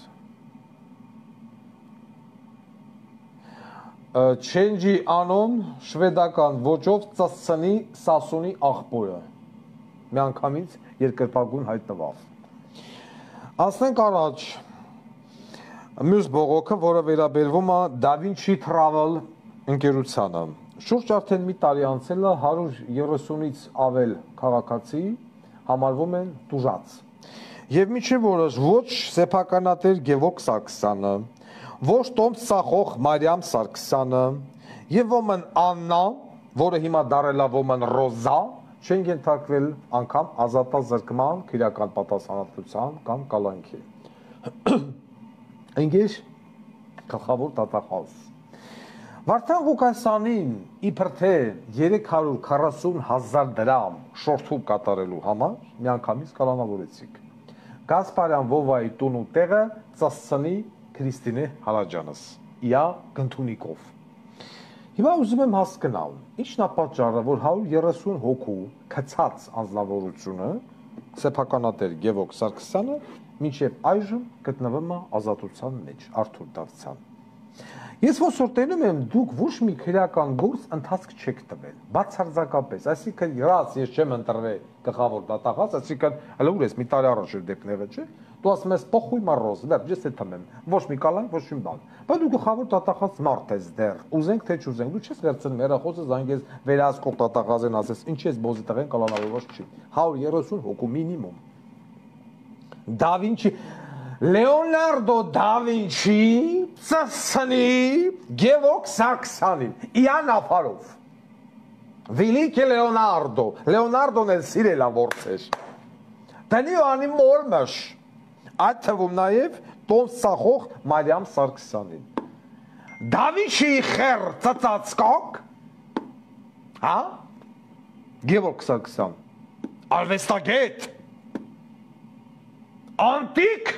Չենջի անոն շվեդական ոճով ծծցնի Սասունի աղբորը։ Մի անգամից երկրպագուն հայտնվավ։ Անցնենք առաջ։ Մյուս բողոքը, որը վերաբերվում է Da Vinci Travel ընկերությանը։ Շուրջ արդեն մի տարի անցել է 130-ից ավել քաղաքացի համարվում են տուժած։ Եվ միջև օրս ոչ սեփականատեր Գևորգ Սարգսյանը, ոչ տոմս ծախող Մարիամ Սարգսյանը եւ ոմն Աննա, որը հիմա դարել է ոմն Ռոզա, չեն ենթարկվել անգամ ազատազրկման, քրեական պատասխանատվության կամ կալանքի։ Ընկեր գլխավոր դատախազ։ Վարդան Ղուկասյանին իբր թե 340,000 դրամ շորթում կատարելու համար միանգամից կալանավորեցիք։ Գասպարյան Վովայի տունու տեղը ծածցնի Քրիստինե Հալաջանս, իա Գնթունիկով։ Հիմա ուզում եմ հասկանալ, ինչն է պատճառը, որ 130 հոգու քցած անձնավորությունը սեփականատեր Գևորգ Սարգսյանը մինչև այժմ գտնվում է ազատության մեջ, Արթուր Դավթյան։ Ես ոնց որ տենում եմ, դուք ոչ մի քրեական գործ ընթացք չեք տվել, բացարձակապես, այսինքն երաց ես չեմ ընտրվել գլխավոր դատախազ, այսինքն հələ ուր ես մի տարի առաջ էր դեպքն եղել, չէ՞։ Դու ասում ես փոխույ մառոզ, վերջ ես թմեմ, ոչ մի կալանք, ոչ մի բան։ Բայց դու գլխավոր դատախազ մարդ ես դեռ, ուզենք թե չուզենք, դու չես վերցնում հեռախոսը զանգես վերահսկող դատախազեն ասես, ինչ ես բոզի տղեն կալանավորված չի։ 130 հոգու մինիմում։ Da Vinci Leonardo da Vinci ծծցնի Գևորգ Սարգսյանին, Իան Աֆարով։ Великий Leonardo, Leonardo-ն էլ սիրել է որցեր։ Դանի անի մորմաշ, այդ թվում նաև տոմս ծախող Մարիամ Սարգսյանին։ Da Vinci-ի խեր ծծածկակ, հա, Գևորգ Սարգսյան, արվեստագետ, անտիկ,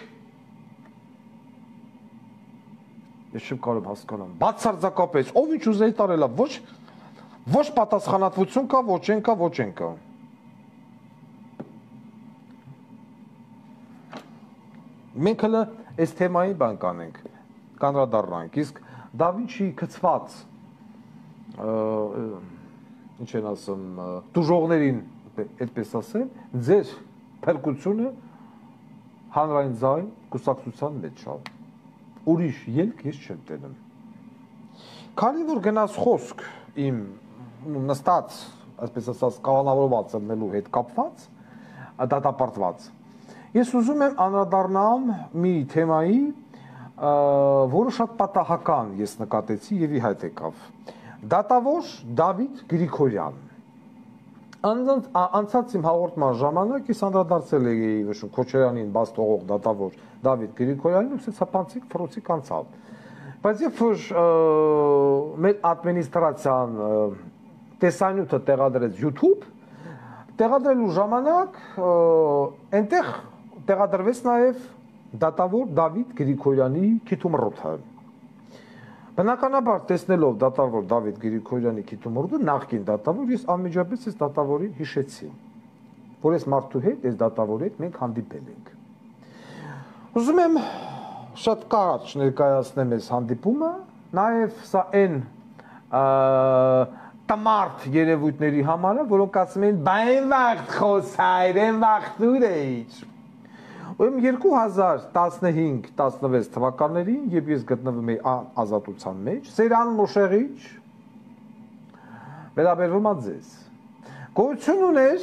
ես չեմ կարող հասկանամ, բացարձակապես, ով ինչ ուզեի տարել է, ոչ պատասխանատվություն կա, ոչ են կա։ Մենք հələ այս թեմայի բան կանենք, կանրադառնանք, իսկ Da Vinci-ի գծված, ինչ են ասում, տուժողներին, այդպես ասեմ, ձեր փրկությունը հանրային ձայն կուսակցության մեջ է։ Ուրիշ ելք ես չեմ տենում։ Քանի որ գնաց խոսք իմ նստած, այսպես ասած, կալանավորված ելնելու հետ կապված, դատապարտված, ես ուզում եմ անդրադառնամ մի թեմայի, որը շատ պատահական ես նկատեցի եւ ի հայտ եկավ։ Դատավոր Դավիթ Գրիգորյան։ Անցած իմ հաղորդման ժամանակ ես անդրադարձել էի Քոչարյանին բաց թողող դատավոր Դավիթ Գրիգորյանին ու սեփականցիկ ֆրոցիկ անցավ։ Բայց երբ որ մեր ադմինիստրացիան տեսանյութը տեղադրեց YouTube, տեղադրելու ժամանակ այնտեղ տեղադրվեց նաև դատավոր Դավիթ Գրիգորյանի քիթումռոթը։ Բնականաբար տեսնելով դատավոր Դավիթ Գրիգորյանի քիթումռոթը նախկին դատավոր, ես անմիջապես այս դատավորին հիշեցի, որ այս մարդու հետ, այս դատավորի հետ մենք հանդիպել ենք։ Ուզում եմ շատ կարճ ներկայացնեմ այս հանդիպումը, նաև սա այն տմարդ երևույթների համար է, որոնք ասում են «Բա այն վաղտ խոսայր, այն վաղտ ուր էիր»։ Ուրեմն 2015-16 թվականներին, երբ ես գտնվում էի ազատության մեջ, Սերան Մոշեղիչ վերաբերվում է ձեզ։ Գոյություն ուներ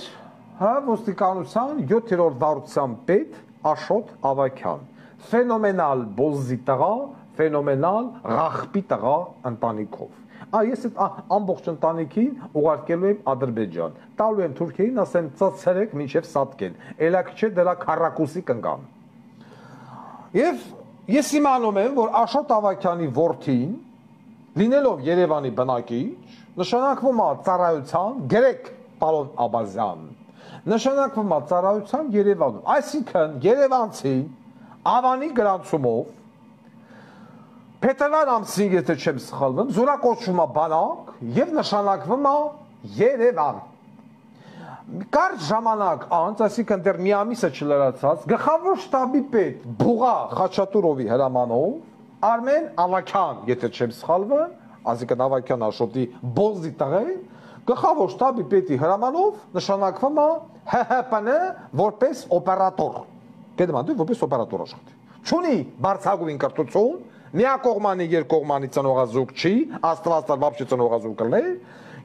ոստիկանության 7-րդ վարության պետ Աշոտ Ավագյան, ֆենոմենալ բոզի տղա, ֆենոմենալ ղախպի տղա ընտանիքով։ Ես այդ ամբողջ ընտանիքին ուղարկելու եմ Ադրբեջան, տալու եմ Թուրքիային, ասեմ ծածրեք մինչև սատկեն, էլակ չէ դրա քառակուսի կնգան։ Եվ ես իմանում եմ, որ Աշոտ Ավագյանի որդին, լինելով Երևանի բնակիչ, նշանակվում է ծառայության, գրեք պարոն Աբազյան, նշանակվում է ծառայության Երևանում, այսինքն Երևանցի Ավանի գրանցումով Փետրվար ամսին, եթե չեմ սխալվում, զորակոչվում է բանակ եւ նշանակվում է Երևան։ Կարճ ժամանակ անց, այսինքն դեռ մի ամիս է չլրացած, գլխավոր շտաբի պետ Բուղա Խաչատուրովի հրամանով Արմեն Ավագյան, եթե չեմ սխալվում, այսինքն Ավագյան Աշոտի բոզի տղեն, գլխավոր շտաբի պետի հրամանով նշանակվում է ՀՀՊՆ որպես օպերատոր։ Գիտեմ, որպես օպերատոր աշխատի։ Չունի բարձրագույն կրթություն, միակողմանի երկկողմանի ծնողազուգ չի, Աստված բաբշի ծնողազուգ կլներ,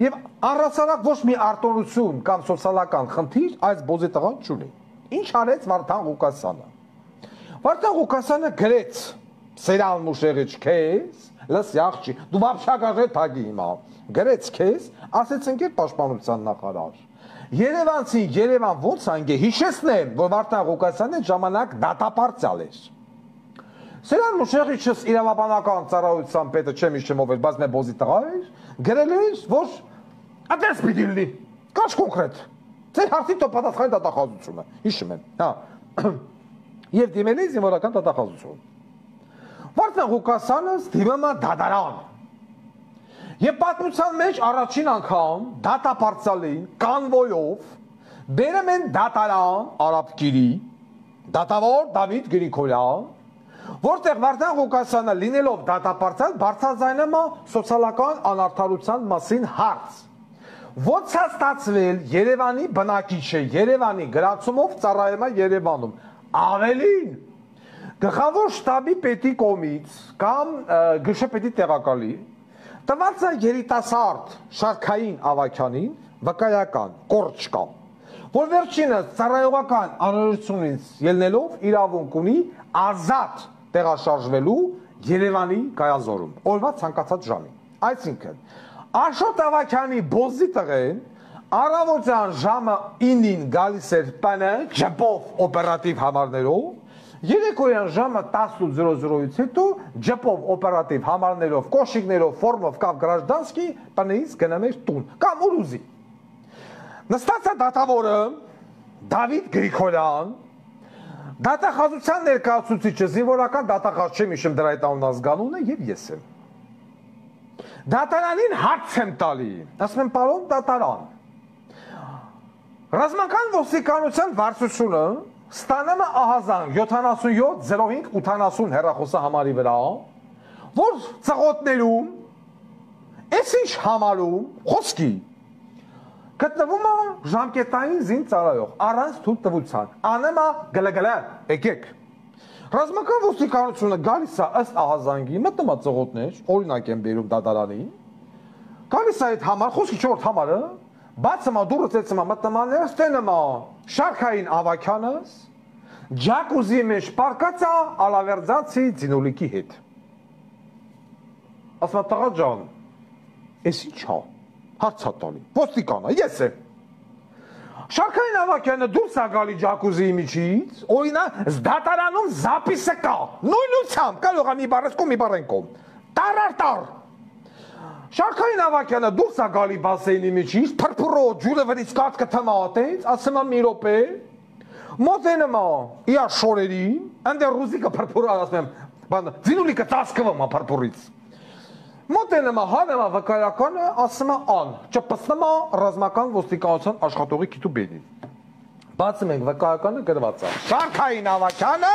եւ առասարակ ոչ մի արտոնություն կամ սոցիալական խնդիր այս բոզի տղան չունի։ Ինչ արեց Վարդան Ղուկասյանը։ Վարդան Ղուկասյանը գրեց Սերան Մուշեղիչ քեզ, լսի աղջի, դու բաբշագաժե թագի հիմա, գրեց քեզ, ասեց ընկեր պաշտպանության նախարար։ Երևանցի Երևան ոնց անգե հիշեցնեմ, որ Վարդան Ղուկասյանը ժամանակ դատապարտյալ էր։ Սերան Մուշեղիչս իրավաբանական ծառայության պետը չեմ հիշում ով էր, բայց մեր բոզի տղա էր, գրել էր, որ այդպես պիտի լինի, կաչ կոնկրետ, ձեր հարցի տո պատասխանի դատախազությունը, հիշում եմ, և դիմել է զինվորական դատախազություն։ Վարդան Ղուկասյանը դիմում է դատարան, և պատմության մեջ առաջին անգամ դատապարտյալին կանվոյով բերում են դատարան Արաբկիրի, դատավոր Դավիթ Գրիգորյան, որտեղ Վարդան Ղուկասյանը լինելով դատապարտյալ բարձրաձայնում է սոցիալական անարդարության մասին հարց։ Ոնց է ստացվել Երևանի բնակիչ է, Երևանի գրանցումով ծառայում է Երևանում։ Ավելին, գլխավոր շտաբի պետի կողմից կամ գշեպետի տեղակալի տված է երիտասարդ Շարքային Ավագյանին վկայական կորճ կա, որ վերջինս ծառայողական անհրաժեշտությունից ելնելով իրավունք ունի ազատ տեղաշարժվելու Երևանի կայազորում, օրվա ցանկացած ժամին։ Այսինքն, Աշոտ Ավագյանի բոզի տղեն առավոտյան ժամը 9-ին գալիս էր ՊՆ ջպով օպերատիվ համարներով, երեկոյան ժամը 10:00-ից հետո ջպով օպերատիվ համարներով, կոշիկներով, ֆորմով կամ գրաժդանսկի ՊՆ-ից գնում էր տուն կամ Ուլուզի։ Նստած է դատավորը Դավիթ Գրիգորյան, դատախազության ներկայացուցիչը, զինվորական դատախազ չեմ հիշում դրա այդ անունազգանունը, եւ ես եմ։ Դատարանին հարց եմ տալի, ասում եմ պարոն դատարան, ռազմական ոստիկանության վարչությունը ստանում է ահազանգ 77-05-80 հեռախոսահամարի վրա, որ ծղոտներում, այս ինչ համարում, խոսքի, գտնվում է ժամկետային զինծառայող, առանց թույլ տվության, անում է գլգլը, եկեք։ Ռազմական ոստիկանությունը գալիս է ըստ ահազանգի, մտնում է ծղոտներ, օրինակ եմ բերում դատարանին, գալիս է այդ համար, խոսքի 4 համարը, բացում է դուրս ծեցում է մտնում է ներստենում է Շարքային Ավագյանս, ջակուզի մեջ պարկած է Ալավերձանցի ձինուլիկի հետ։ Ասում է տղա ջան, էս ինչ է, հարց է տալի, ոստիկանա, ես եմ։ Շարքային Ավագյանը դուրս է գալի ջակուզիի միջից, օրինակ դատարանում զապիսը կա, նույնությամբ, կարող է մի բառեսկում, մի բառենկում, տար։ Շարքային Ավագյանը դուրս է գալի բասեյնի միջից, փրփուրո ջուրը վրից կացքը թմատեց, ասում է մի րոպե, մոտենում է իր շորերին, այնտեղ ռուզիկը փրփուրը ասում եմ, ձինուլիկը ծածկվում է փրփուրից։ Մոտենում է, հանում է վկայականը, ասում է ան, ճպսնում է ռազմական ոստիկանության աշխատողի քիթու բենին։ Բացում ենք վկայականը գրված է։ Շարքային Ավագյանը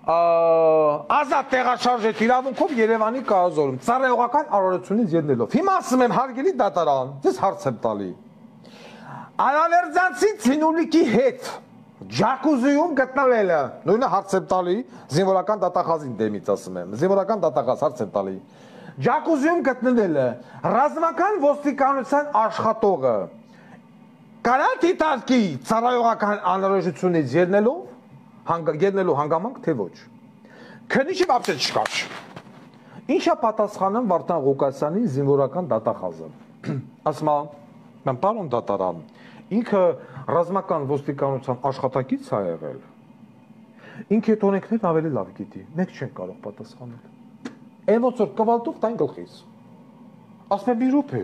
ազատ տեղաշարժ իրավունքով Երևանի կայազորում, ծառայողական արարությունից ելնելով։ Հիմա ասում եմ հարգելի դատարան, ձեզ հարց եմ տալի։ Ալավերձանցի ձինուլիկի հետ Ջակուզիում գտնվելը, նույնը հարց եմ տալի, զինվորական դատախազին դեմից ասում եմ, զինվորական դատախազ հարց եմ տալի։ Ջակուզիում գտնվելը, ռազմական ոստիկանության աշխատողը, կարա դիտարկի ծառայողական անհրաժեշտությունից ելնելու հանգամանք, թե ոչ։ Քննիչի բաբշե չկար։ Ինչա պատասխանում Վարդան Ղուկասյանի զինվորական դատախազը։ Ասում է, պարոն դատարան, ինքը ռազմական ոստիկանության աշխատակից է եղել։ Ինքը այդ օրենքներն ավելի լավ գիտի, մենք չենք կարող պատասխանել։ Այն ոնց որ կվալտով տայն գլխից։ Ասում է՝ մի րոպե։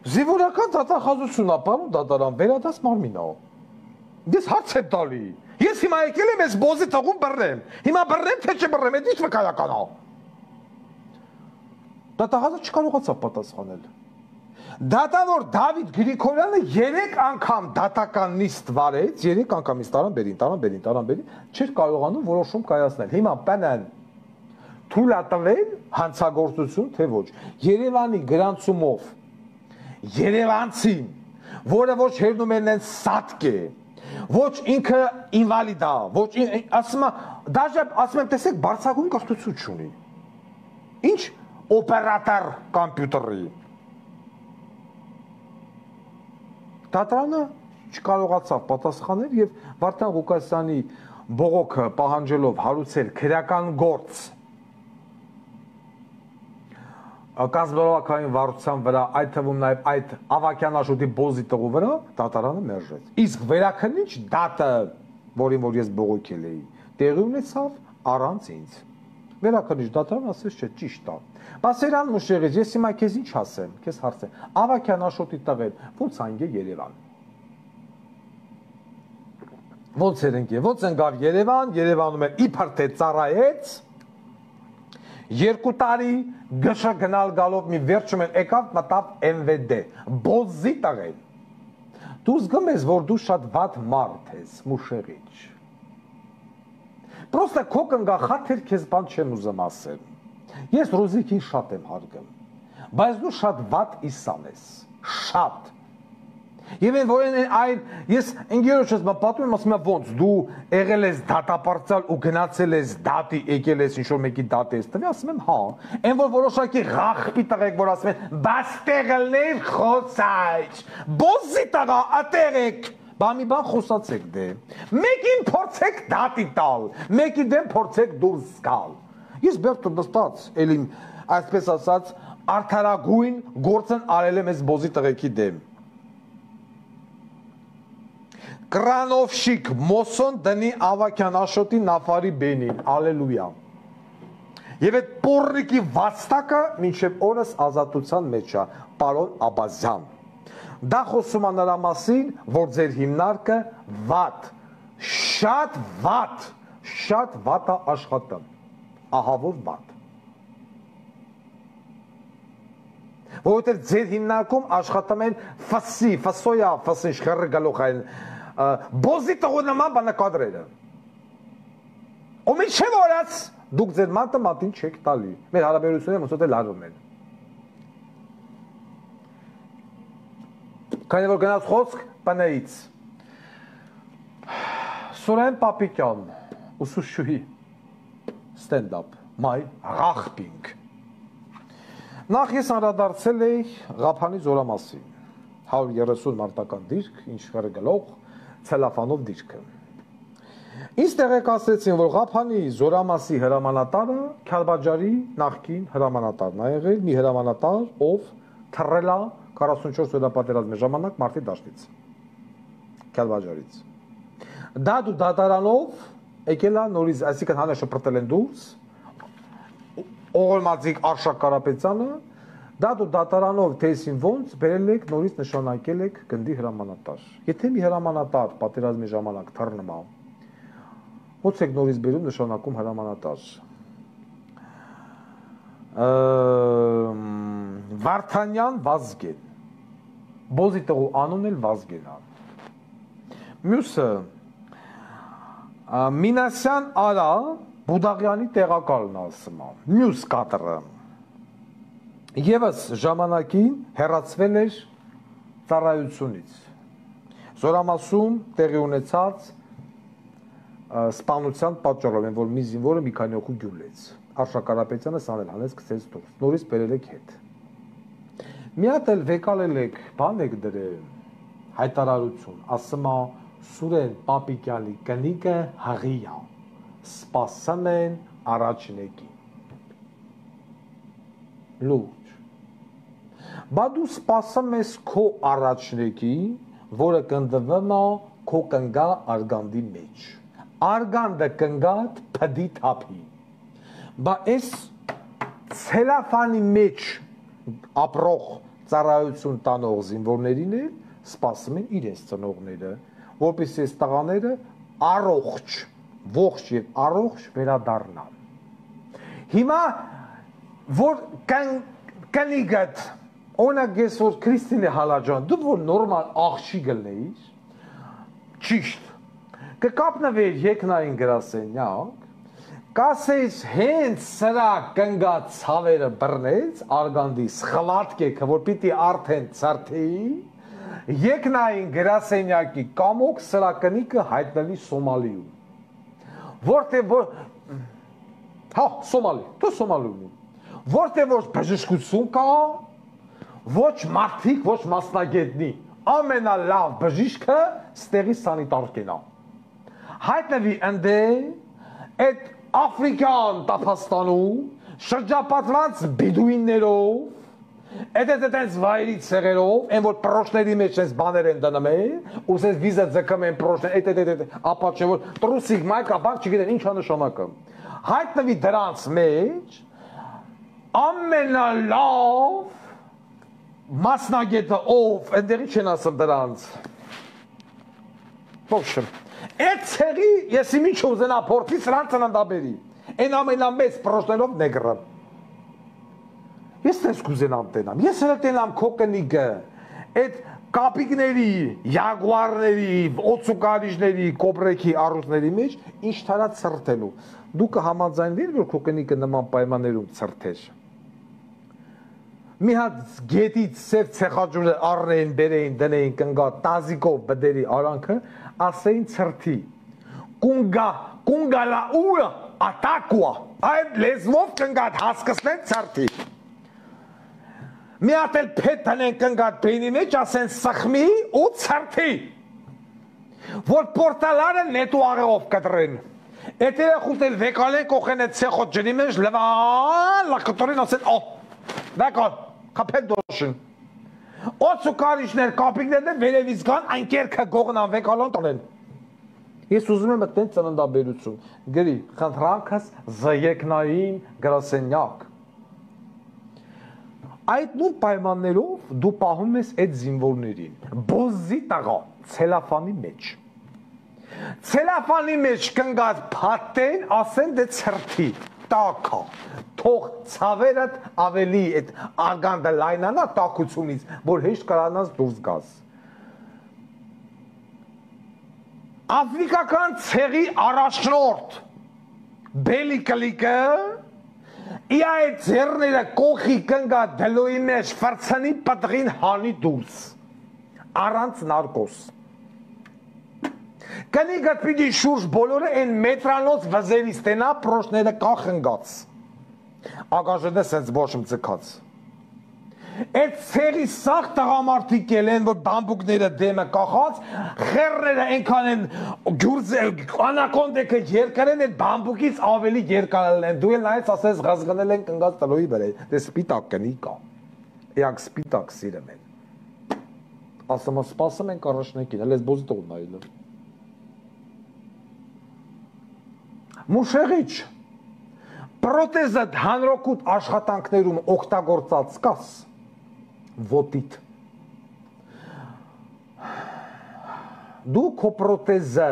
Զինվորական դատախազությունն է, պարոն դատարան, վերադաս մարմինա։ Ես հարց եմ տալի։ Ես հիմա եկել եմ այս բոզի տղուն բռնեմ։ Հիմա բռնեմ թե չբռնեմ, այդ ի՞նչ վկայական է։ Դատախազը չկարողացավ պատասխանել։ Դատավոր Դավիթ Գրիգորյանը 3 անգամ դատական նիստ վարեց, 3 անգամ նիստ տարան, չէր կարողանում որոշում կայացնել։ Հիմա պենան թույլ է տվել հանցագործություն, թե ոչ։ Երևանի գրանցումով երևանցին, որը ոչ հերնումենն են սատկ է, ոչ ինքը ինվալիդ է, ոչ ասում է, դաժե ասում եմ, տեսեք, բարձրագույն կրթություն չունի։ Ինչ օպերատոր կոմպյուտերի։ Դատարանը չկարողացավ պատասխանել եւ Վարդան Ղուկասյանի բողոքը պահանջելով հարուցել քրեական գործ կազմավորակային վարչության վրա, այդ թվում նաեւ այդ ավակյան աշոտի բոզի տղու վրա, դատարանը մերժեց։ Իսկ վերաքննիչ դատը, որին որ ես բողոքել էի, տեղի ունեցավ առանց ինձ։ Վերաքննիչ դատարան ասեց, չէ, ճիշտ է։ Բասերյան Մուշեղից, ես հիմա քեզ ինչ ասեմ, քեզ հարցեմ, ավակյան աշոտի տղեն, ո՞նց անգե Երևան։ Ո՞նց ընկավ Երևան, Երևանում է իբր թե ծառայեց, 2 տարի գշը գնալ գալով մի վերջում են եկավ մտավ MVD, բոզի տղեն։ Դու զգում ես, որ դու շատ վատ մարդ ես, Մուշեղիչ։ Պրոստը քո կնգախաթեր քեզ բան չեմ ուզում ասել։ Ես Ռոզիկին շատ եմ հարգում, բայց դու շատ վատ իսան ես, շատ։ Եվ այն ես ընկերոջս պատմում եմ, ասում եմ ոնց դու եղել ես դատապարտյալ ու գնացել ես դատի, եկել ես ինչ-որ մեկի դատ ես տվել, ասում եմ հա, այն որ որոշակի ղախպի տղեկ, որ ասում են բաց տեղելներ խոսայչ, բոզի տղա ատեղեք, բա մի բան խոսացեք դե, մեկին փորձեք դատի տալ, մեկի դեմ փորձեք դուրս գալ։ Ես բերտում նստած, էլի այսպես ասած, արդարագույն գործն արել եմ այս բոզի տղեկի դեմ։ Կրանովշիկ Մոսոն դնի ավակյան աշոտի նավարի բենին, ալելույա։ Եվ այդ պորրիկի վաստակը մինչև օրս ազատության մեջ է, պարոն Աբազյան։ Դա խոսում է նրա մասին, որ ձեր հիմնարկը վատ, շատ վատ է աշխատում, ահավոր վատ։ Որովհետև ձեր հիմնարկում աշխատում են ֆսոյա, շխերը գալող են, բոզի տղու նման բանակադրերը։ Ու մինչև օրած դուք ձեր մատը մատին չեք տալի։ Մեր հարաբերությունները ոնց որ լարվում են։ Քանի որ գնաց խոսք բանից։ Սուրեն Պապիկյան, ուսուցչուհի, stand-up, my Rachping։ Նախ ես անդրադարձել էի Ղափանի զորամասին, 130 մարտական դիրք, ինչ խրգլող, ցելոֆանով դիրքը։ Ինձ տեղեկացրեցին, որ Ղափանի զորամասի հրամանատարը Քալբաջարի նախկին հրամանատարն է եղել, մի հրամանատար, ով թռել է 44 օրյա պատերազմի ժամանակ մարտի դաշտից, Քալբաջարից։ Դատու դատարանով եկել է նորից, այսինքն հանը շպրտել են դուրս, Օղոլմածիկ Արշակ Կարապետյանը, դատու դատարանով տեսին ոնց բերել եք նորից նշանակել եք գնդի հրամանատար։ Եթե մի հրամանատար պատերազմի ժամանակ թռնում է, ոնց եք նորից բերում նշանակում հրամանատար։ Վարդանյան Վազգեն, բոզի տղու անունն էլ Վազգեն է։ Մյուսը Մինասյան Արա Բուդաղյանի տեղակալն ասում է, մյուս կատրը։ Եվս ժամանակին հեռացվել էր ծառայությունից։ Զորամասում տեղի ունեցած սպանության պատճառով են, որ մի զինվորը մի քանի օքու գյուլեց։ Արշակ Կարապետյանը սանել հանեց գցեց դուրս։ Նորից բերել եք հետ։ Մի հատ էլ վեկալել եք, բան եք դրել հայտարարություն, ասում է Սուրեն Պապիկյանի կնիկը հղիա։ Սպասում են առաջնեկին։ Լուրջ։ Բա դու սպասում ես քո առաջնեկին, որը կնդվում է քո կնգա արգանդի մեջ։ Արգանդը կնգատ փդի թափի։ Բա այս ցելոֆանի մեջ ապրող ծառայություն տանող զինվորներին էլ սպասում են իրենց ծնողները, որպեսզի այս տղաները առողջ, ողջ եւ առողջ վերադառնան։ Հիմա որ կնիգդ օրինակ ես որ Քրիստինե Հալաջան, դու որ նորմալ աղջի գլնեիր, ճիշտ, կկապնվեր երկնային գրասենյակ, կասես հենց սրա կնգած ցավերը բռնեց արգանդի սխլատկեքը, որ պիտի արդեն ցրթի, երկնային գրասենյակի կամոք սրա կնիկը հայտնվի Սոմալիում։ Որտեղ որ հա Սոմալի, դու Սոմալիում։ Որտեղ որ բժշկություն կա, ոչ մարդիկ, ոչ մասնագետնի, ամենալավ բժիշկը ստեղի սանիտարկենա։ Հայտնվի ընդ այդ Աֆրիկյան տափաստանում շրջապատված բիդուիններով, այդ վայրի ցեղերով, այն որ պրոշների մեջ այս բաներ են դնում են, ու ասես վիզա ձգում են պրոշներ, ապա չէ որ տրուսիկ մայքա բակ չգիտեն ինչա նշանակը։ Հայտնվի դրանց մեջ ամենալավ մասնագետը ով, այնտեղի չեն ասում դրանց։ Ոչմ։ Այդ ցեղի ես իմիջ ուզենա փորձի սրանց ծննդաբերի։ Այն ամենամեծ պրոշներով նեգրը։ Ես տես կուզենամ տենամ։ Ես հենց տենամ քո կնիկը։ Այդ կապիկների, յագուարների, օծուկարիժների, կոբրեքի առուտների մեջ ինչ թարա ցրտելու։ Դու կհամաձայնվիր, որ քո կնիկը նման պայմաններում ցրտեր։ Մի հատ գետից սև ցեխաջուրը առնեին, բերեին, դնեին կնգա տազիկով բդերի արանքը, ասեին ցրտի։ Կունգալա ուը ատակուա։ Այդ լեզվով կնգատ հասկացնեն ցրտի։ Մի հատ էլ փետ տնեն կնգատ բենի մեջ, ասեն սխմի ու ցրտի։ Որ պորտալարը նետու աղեղով կտրեն։ Այդ երախուտել վեկալեն կողեն այդ ցեխոտ ջնի մեջ լվան լակտորին ասեն օ վեկալ կապեդոշն օծուկարիչներ կապիկներն վերևից գան այն կերքը գողնան վեկալան տնեն ես ուզում եմ այդտեղ ծննդաբերություն գրի խնդրանքս զեկնային գրասենյակ այդ նույն պայմաններով դու պահում ես այդ զինվորներին բոզի տղա ցելոֆանի մեջ ցելոֆանի մեջ կնգած փաթեն ասեն դե ցրտի տակա թող ցավերդ ավելի այդ արգանդը լայնանա տակությունից որ հեշտ կարողանաս դուրս գաս Աֆրիկական ցեղի առաջնորդ բելի կլիկը իա այդ ձեռները կողի կնգա դլոյի մեջ ֆարցանի պատղին հանի դուրս առանց նարկոս կնիկը պիտի շուրջ բոլորը այն մետրանոց վզերից տենա պրոշները կախնգած ագաժենը սենց բոշմ ձգած այդ ցեղի սաղ տղամարդիկ են որ բամբուկները դեմը կախած խերները այնքան են անակոնդեքը երկար են այդ բամբուկից ավելի երկար են դու էլ նայես ասես գազգնել են կնգած տլոյի վրա դե սպիտակ կնի կա իակ սպիտակ սիրում են ասում սպասում են առաջնակին հենց բոզի տող նայելը Մուշեղիչ պրոթեզը հանրօգուտ աշխատանքներում օգտագործած կաս ոտիտ դու քո պրոթեզը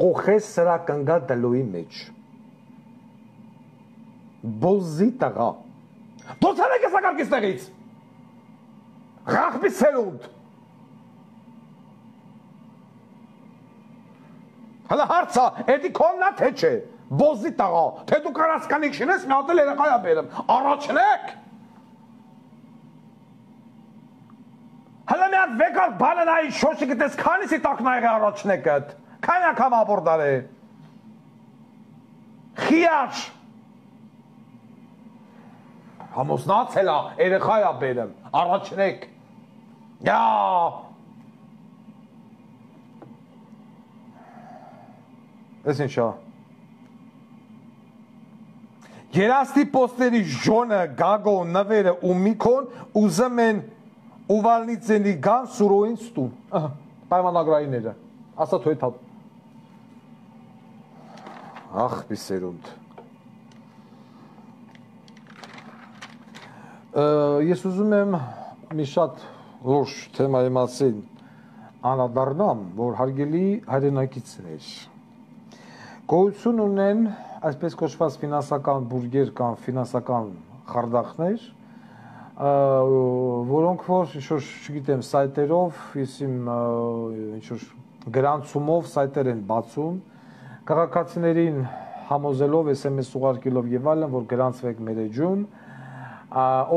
կողես սրա կնգա դլոյի մեջ բոզի տղա դու ցանեք ես ակարգես տեղից ռախբի սելունդ հələ հարցա էդի քոննա թե չէ բոզի տղա թե դու կարաս կանիք շինես մի հատ էլ երեխայա բերեմ առաջնեք հələ մի հատ վեկալ բանանայի շոշի գտես քանիսի տակնայղի առաջնեկդ քանի անգամ աբորդար է Խիաչ։ Համոզնացել է, երեխա է բերեմ, առաջնեք։ Դա Էս ինչա։ Երաստի պոստերի ժոնը, գագո, նվերը ու միքոն ուզում են ուվալնիցենի գան սուրոյին ստուն։ Պայմանագրայիները, ասա թույ թատ։ Ախ, բիսերունդ։ Ես ուզում եմ մի շատ լուրջ թեմայի մասին անդրադառնամ, որ հարգելի հայրենակիցներ գոյություն ունեն այսպես կոչված ֆինանսական բուրգեր կամ ֆինանսական խարդախներ, որոնք որ ինչ-որ, չգիտեմ, սայտերով, ինչ-որ գրանցումով սայտեր են բացում, քաղաքացիներին համոզելով SMS ուղարկելով եւ այլն, որ գրանցվեք մեր էջում,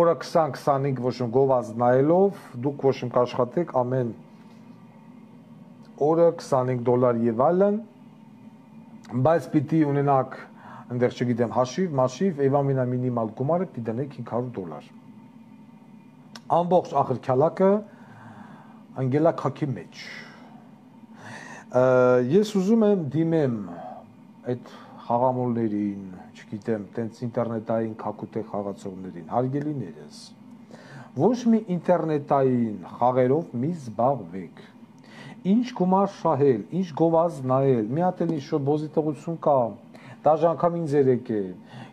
օրը 20-25 ոչմ գովազ նայելով, դուք ոչմ կաշխատեք ամեն օրը $25 եւ այլն, բայց պիտի ունենաք այնտեղ չգիտեմ հաշիվ, մաշիվ, եւ ամենամինիմալ գումարը պիտի դնեք $500։ Ամբողջ ախրքալակը անգելա քաքի մեջ։ Ես ուզում եմ դիմեմ այդ խաղամոլներին, չգիտեմ, տենց ինտերնետային քակուտե խաղացողներին, հարգելիներս, ոչ մի ինտերնետային խաղերով մի զբաղվեք։ Ինչ գումար շահել, ինչ գովազ նայել, մի հատ էլ ինչ-որ բոզիտողություն կա, դաժե անգամ ինձ երեք է։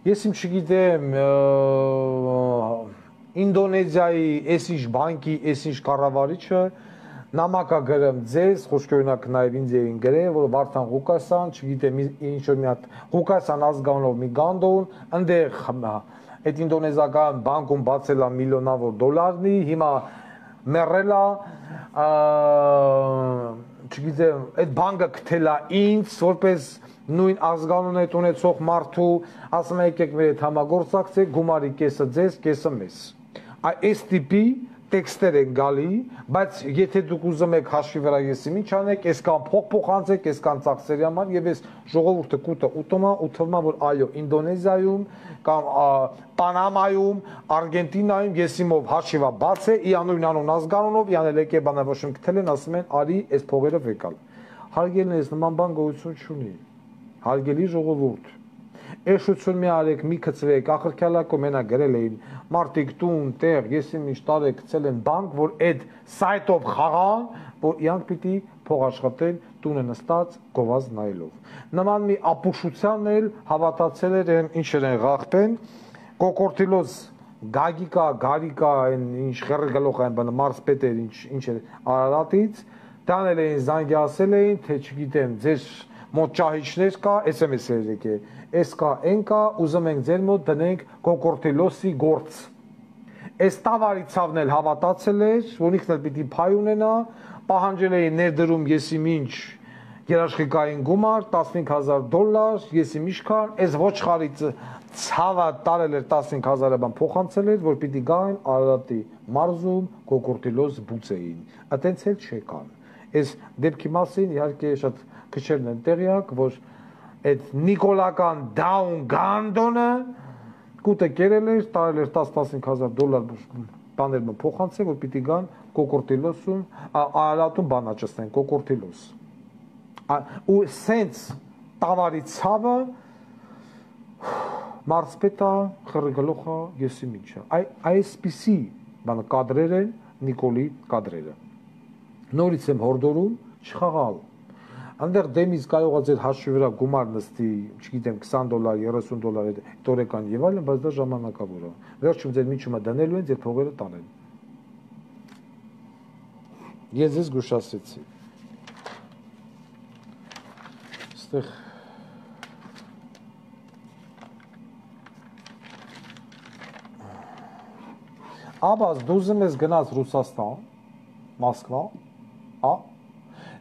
Ես իմ չգիտեմ, Ինդոնեզիայի էս-ինչ բանկի, էս-ինչ կառավարիչը նամակա գրեմ ձեզ, խոսքերնակ նաև ինձ էին գրել, որ Վարդան Ղուկասյան, չգիտեմ, ինչ-որ մի հատ Ղուկասյան ազգանունով մի գանդոն, ընդեղ այդ ինդոնեզիական բանկում բացել է միլիոնավոր դոլարնի, հիմա մեռել է, չգիտեմ, այդ բանկը գտել է ինձ, որպես նույն ազգանուն այդ ունեցող մարդու, ասում եկեք մեր հետ համագործակցեք, գումարի կեսը ձեզ, կեսը մեզ։ Այս տիպի տեքստեր են գալի, բայց եթե դուք ուզում եք հաշվի վրա եսի ինչ անեք, այս կան փոխանցեք, այս կան ծախսերի համար եւ այս ժողովուրդը կուտը ուտոմա ու թվում է որ այո Ինդոնեզիայում կամ Պանամայում, Արգենտինայում եսիմով հաշիվա բաց է, իանույն անուն ազգանունով, իանել եկե բանավոշում գտել են, ասում են արի այս փողերը վեկալ։ Հարգելին ես նման բան գոյություն չունի։ Հարգելի ժողովուրդ, Էշություն մի արեք, մի կծվեք, ախրքալակում ենա գրել էին, մարդիկ տուն, տեղ, ես իմ ինչ տարեք կծել են բանկ, որ այդ սայտով խաղան, որ իանք պիտի փող աշխատեն տունը նստած գովազ նայելով։ Նման մի ապուշության էլ հավատացել են, ինչեր են ղաղբեն, կոկորտիլոս գագիկա, գարիկա, ինչ խեղր գլող այն բանը, մարսպետ էր, ինչ էր Արարատից, տանել էին, զանգի ասել էին, թե չգիտեմ, ձեր մոտ ճահիճներ կա, SMS երեք է, այս կա, են կա, ուզում ենք ձեր մոտ դնենք կոկորտիլոսի գործ։ Այս տավարի ցավն էլ հավատացել էր, որ ինքն էլ պիտի փայ ունենա, պահանջել էին ներդրում եսի ինչ երաշխիքային գումար, $15,000, եսի ինչքան, այս ոչխարի ցավը տարել էր 15,000-ը բան փոխանցել էր, որ պիտի գային Արարատի մարզում կոկորտիլոս բուծեին։ Այտենց էլ չեկան։ Այս դեպքի մասին իհարկե շատ քչերն են տեղյակ, որ այդ նիկոլական դաուն գանդոնը կուտը կերել էր, տարել էր $10-15,000 բաներ փոխանցել, որ պիտի գան կոկորտիլոսում, Արարատում բան աճեցնեն, կոկորտիլոս։ Ու սենց տավարի ցավը մարսպետա, խրգլոխա, եսի ինչա։ Այսպիսի բանը կադրեր են Նիկոլի կադրերը։ Նորից եմ հորդորում չխաղալ։ Այնտեղ դեմից կարող է ձեր հաշվի վրա գումար նստի, չգիտեմ, $20, $30, տորեկան եւ այլն, բայց դա ժամանակավոր է։ Վերջում ձեր միջումը դնելու են, ձեր փողերը տանեն։ Ես ձեզ գուշացրեցի։ Այստեղ Աբաս դու ուզում ես գնաց Ռուսաստան, Մոսկվա,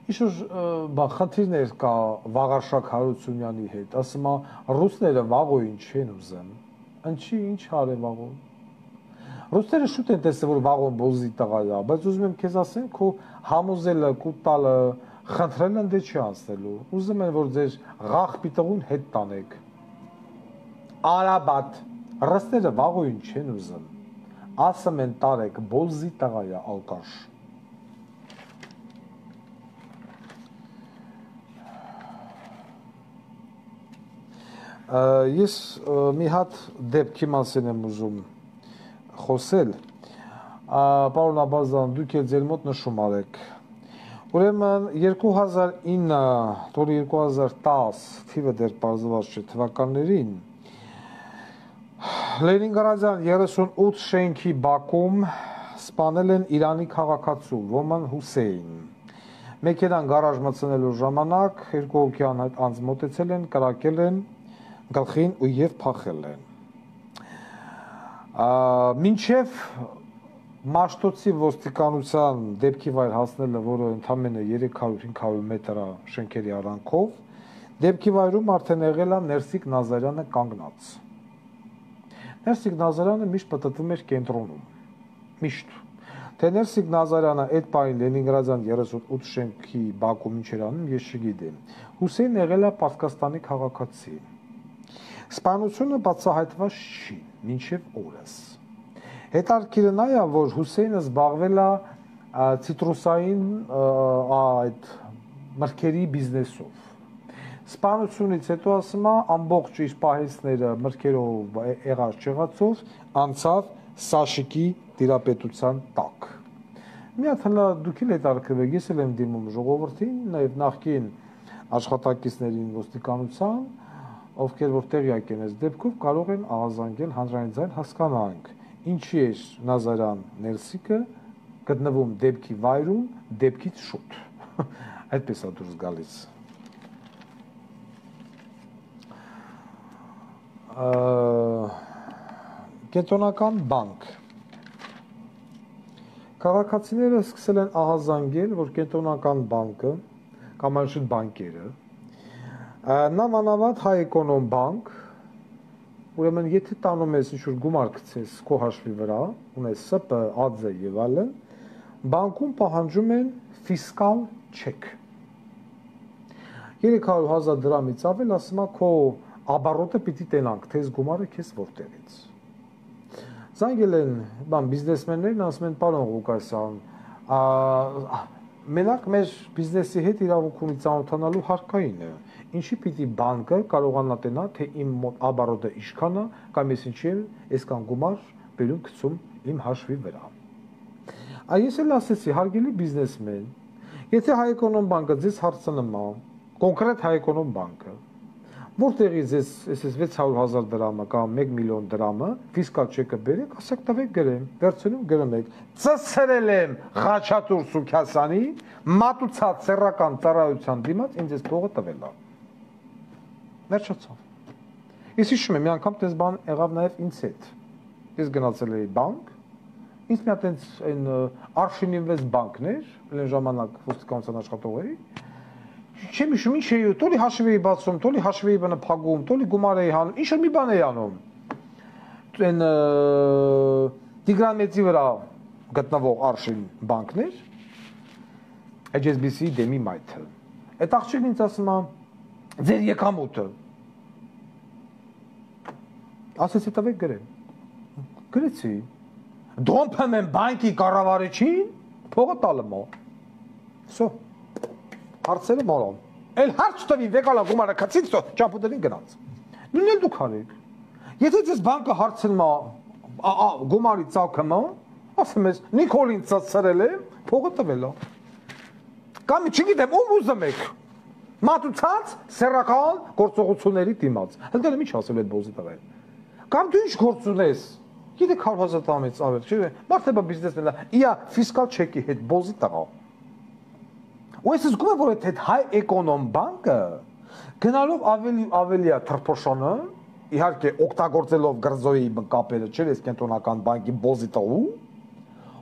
Ինչ-որ խնդիրներ կա Վաղարշակ Հարությունյանի հետ, ասում է ռուսները վաղոյին չեն ուզում, ինչ արե վաղոյ։ Ռուսները շուտ են տեսել, որ վաղոն բոզի տղա է, բայց ուզում եմ քեզ ասեմ, քո համոզելը, կուտալը, խնդրելը դե չի անցնելու, ուզում են, որ ձեր ղախպի տղուն հետ տանեք, Արաբատ ռստերը վաղոյին չեն ուզում, ասում են տարեք բոլզի տղայա ալկաշ։ Ես մի հատ դեպքի մասին եմ ուզում խոսել, պարոն Աբազյան, դուք էլ ձեր մոտ նշում արեք, ուրեմն 2009, թորի 2010 թիվը դեր պարզված չէ թվականներին, Լենինգրադյան 38 շենքի բակում սպանել են Իրանի քաղաքացու Ոման Հուսեյն։ Մեքենան գարաժ մտցնելու ժամանակ երկու հոգյան անձ մոտեցել են, կրակել են գլխին ու եւ փախել են։ Մինչև Մաշտոցի ոստիկանության դեպքի վայր հասնելը, որը ընդամենը 300-500 մետր է շենքերի արանքով, դեպքի վայրում արդեն եղել է Ներսիկ Նազարյանը կանգնած։ Ներսիկ Նազարյանը միշտ պտտվում էր կենտրոնում, միշտ։ Թե Ներսիկ Նազարյանը այդ պահին Լենինգրադյան 38 շենքի բակում ինչ էր անում, ես չգիտեմ։ Հուսեյնը եղել է Պարսկաստանի քաղաքացի։ Սպանությունը բացահայտված չի, մինչև օրս։ Հետարքիրը նա է, որ Հուսեյնը զբաղվել է ցիտրուսային այդ մրգերի բիզնեսով։ Սպանությունից հետո ասում է ամբողջ իր պահեսները մրգերով եղած չեղածով անցավ Սաշիկի տիրապետության տակ։ Մի հատ հլա դուք էլ հետարքրվեք, ես էլ եմ դիմում ժողովրդին, նաև նախկին աշխատակիցներին ոստիկանության, ովքեր որ տեղյակ են այս դեպքով կարող են ահազանգել հանրային ձայն հասկանանք, ինչի է Նազարյան Ներսիկը գտնվում դեպքի վայրում, դեպքից շուտ։ Այդպես է դուրս գալիս։ Կենտրոնական բանկ։ Քաղաքացիները սկսել են ահազանգել, որ կենտրոնական բանկը կամ այլ բանկերը նամանավանդ Հայ Էկոնոմ բանկ, ուրեմն եթե տանում ես ինչ-որ գումար գցես քո հաշվի վրա, ունես ՍՊ, ԱՁ եւ այլն, բանկում պահանջում են ֆիսկալ չեք։ 300,000 դրամից ավել, ասում է քո աբարոտը պիտի տենանք, թե այս գումարը քեզ որտեղից։ Զանգել են բիզնեսմեններն, ասում են պարոն Ղուկասյան, մենակ մեր բիզնեսի հետ իրավունքունի ծանոթանալու հարկային է։ Ինչի պիտի բանկը կարողանա տենա, թե իմ մոտ աբարոտը ինչքան է, կամ ես ինչի եմ այսքան գումար բերում գցում իմ հաշվի վրա։ Ես էլ ասեցի, հարգելի բիզնեսմեն, եթե Հայ Էկոնոմ բանկը ձեզ հարցնում է, կոնկրետ Հայ Էկոնոմ բանկը, որտեղից ես 600,000 դրամը կամ 1 միլիոն դրամը ֆիսկալ չեկը բերեք, ասեք տվեք գրեմ, վերցնում գրում եք, ծսրել եմ Խաչատուր Սուքասյանի մատուցած սեռական ծառայության դիմաց ինձ այս փողը տվել է։ Վերջացավ։ Ես հիշում եմ, մի անգամ տես բան եղավ նաև ինձ հետ։ Ես գնացել էի բանկ, ինձ մի հատ այն Արշինինվեստ բանկներ, այն ժամանակ ոստիկանության աշխատող էի, չեմ հիշում ինչ էի, տոլի հաշվի էի բացում, տոլի հաշվի էի բանը փակում, տոլի գումար էի հանում, ինչ-որ մի բան էի անում։ Այն Տիգրան Մեծի վրա գտնվող Արշին բանկներ, HSBC դեմի մայթը։ Այդ աղջիկն ինձ ասում է, ձեր եկամուտը։ Ասեցի տվեք գրեմ։ Գրեցի։ Դոմփեմ եմ բանկի կառավարիչին, փողը տալեմ ո։ Սո։ Հարցերը մորոն։ Էլ հարց տվի վեկալա գումարը քացից ճապուտերին գնաց։ Նույնն էլ դուք արեք։ Եթե ձեզ բանկը հարցնում է գումարի ծագումը, ասում ես Նիկոլին ծծրել է, փողը տվել է։ Կամ չգիտեմ ում ուզում եք։ Մատուցած սեռական գործողությունների դիմաց։ Հենց ինչ ասել այդ բոզի տղան։ Կամ դու ինչ գործ ունես։ Գիտեք 100,000 տամից ավել, չէ՞։ Մարդը բիզնեսմենն է, իա ֆիսկալ չեկի հետ բոզի տղա։ Ու ես զգում եմ, որ այդ Հայ Էկոնոմ բանկը գնալով ավելի է թրփոշանը, իհարկե օգտագործելով գրզոյի կապերը, չէ՞, այս կենտրոնական բանկի բոզի տղու,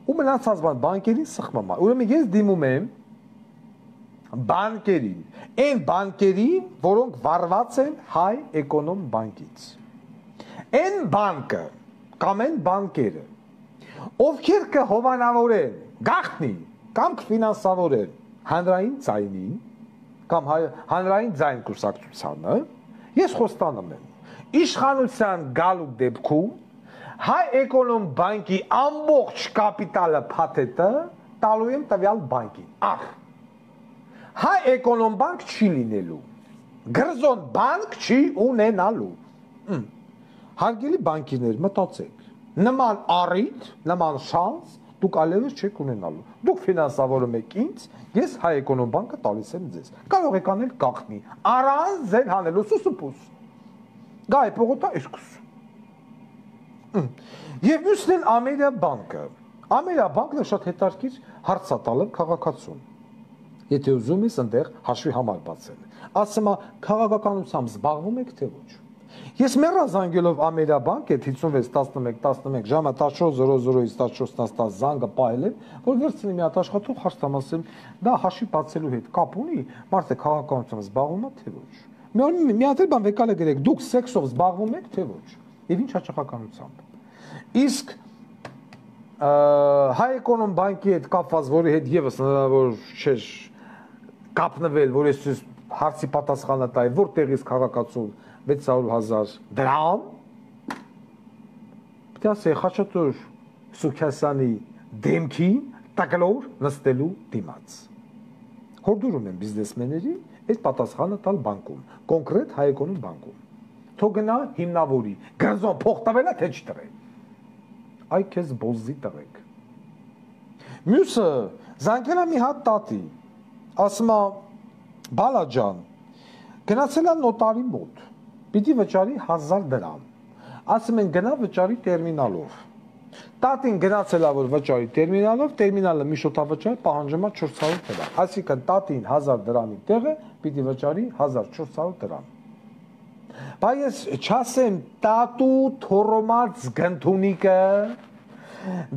ու մնացած բանկերին սխմում է։ Ուրեմն ես դիմում եմ բանկերին, այն բանկերին, որոնք վարված են Հայ Էկոնոմ բանկից։ Այն բանկը կամ այն բանկերը, ովքեր կհովանավորեն գաղտնի կամ կֆինանսավորեն հանրային ձայնին կամ հանրային ձայն կուսակցությանը, ես խոստանում եմ, իշխանության գալու դեպքում Հայ Էկոնոմ բանկի ամբողջ կապիտալը փաթեթը տալու եմ տվյալ բանկին։ Հայ Էկոնոմ բանկ չի լինելու։ Գրզոն բանկ չի ունենալու։ Հարգելի բանկիրներ, մտածեք։ Նման առիթ, նման շանս դուք այլևս չեք ունենալու։ Դուք ֆինանսավորում եք ինձ, ես Հայ Էկոնոմ բանկը տալիս եմ ձեզ։ Կարող եք անել կախնի, առանց ձեր հանելու սուսուփուս։ Գայ պողոտա երկուս։ Եվ մյուսն էլ Ամերիա բանկը։ Ամերիա բանկն է շատ հետաքրքիր հարց է տալը քաղաքացուն։ Եթե ուզում ես այնտեղ հաշվի համար բացել։ Ասում է քաղաքականությամբ զբաղվում եք թե ոչ։ Ես մեռազանգելով Ամերիա բանկ այդ 5611 ժամը 14:00-ից 14:10 զանգը պահել եմ, որ վերցնի մի հատ աշխատող հարցամ ասեմ, դա հաշվի բացելու հետ կապ ունի, մարդը քաղաքականությամբ զբաղվում է թե ոչ։ Մի հատ էլ բան վեկալ է գրեք, դուք սեքսով զբաղվում եք թե ոչ։ Եվ ինչ հաճախականությամբ։ Իսկ Հայ Էկոնոմ բանկի հետ կապված, որի հետ եւս հնարավոր չէր կապնվել, որ ես հարցի պատասխանը տայի, որտեղից քաղաքացու 600,000 դրամ, պետք է ասեի Խաչատուր Սուքյասյանի դեմքին տակլոր նստելու դիմաց։ Հորդորում եմ բիզնեսմեններին այդ պատասխանը տալ բանկում, կոնկրետ Հայ Էկոնոմ բանկում։ Թող գնա հիմնավորի, գնզոն փող տվել է թե չտրե։ Այ քեզ բոզի տղեկ։ Մյուսը զանգել է մի հատ տատի, ասում է բալա ջան, գնացել է նոտարի մոտ, պիտի վճարի 1000 դրամ, ասում են գնա վճարի տերմինալով, տատին գնացել է որ վճարի տերմինալով, տերմինալը մի շոթավճար պահանջում է 400 դրամ, այսինքն տատին 1000 դրամի տեղը պիտի վճարի 1400 դրամ։ Բա ես չասեմ տատու թորոմած գնդունիկը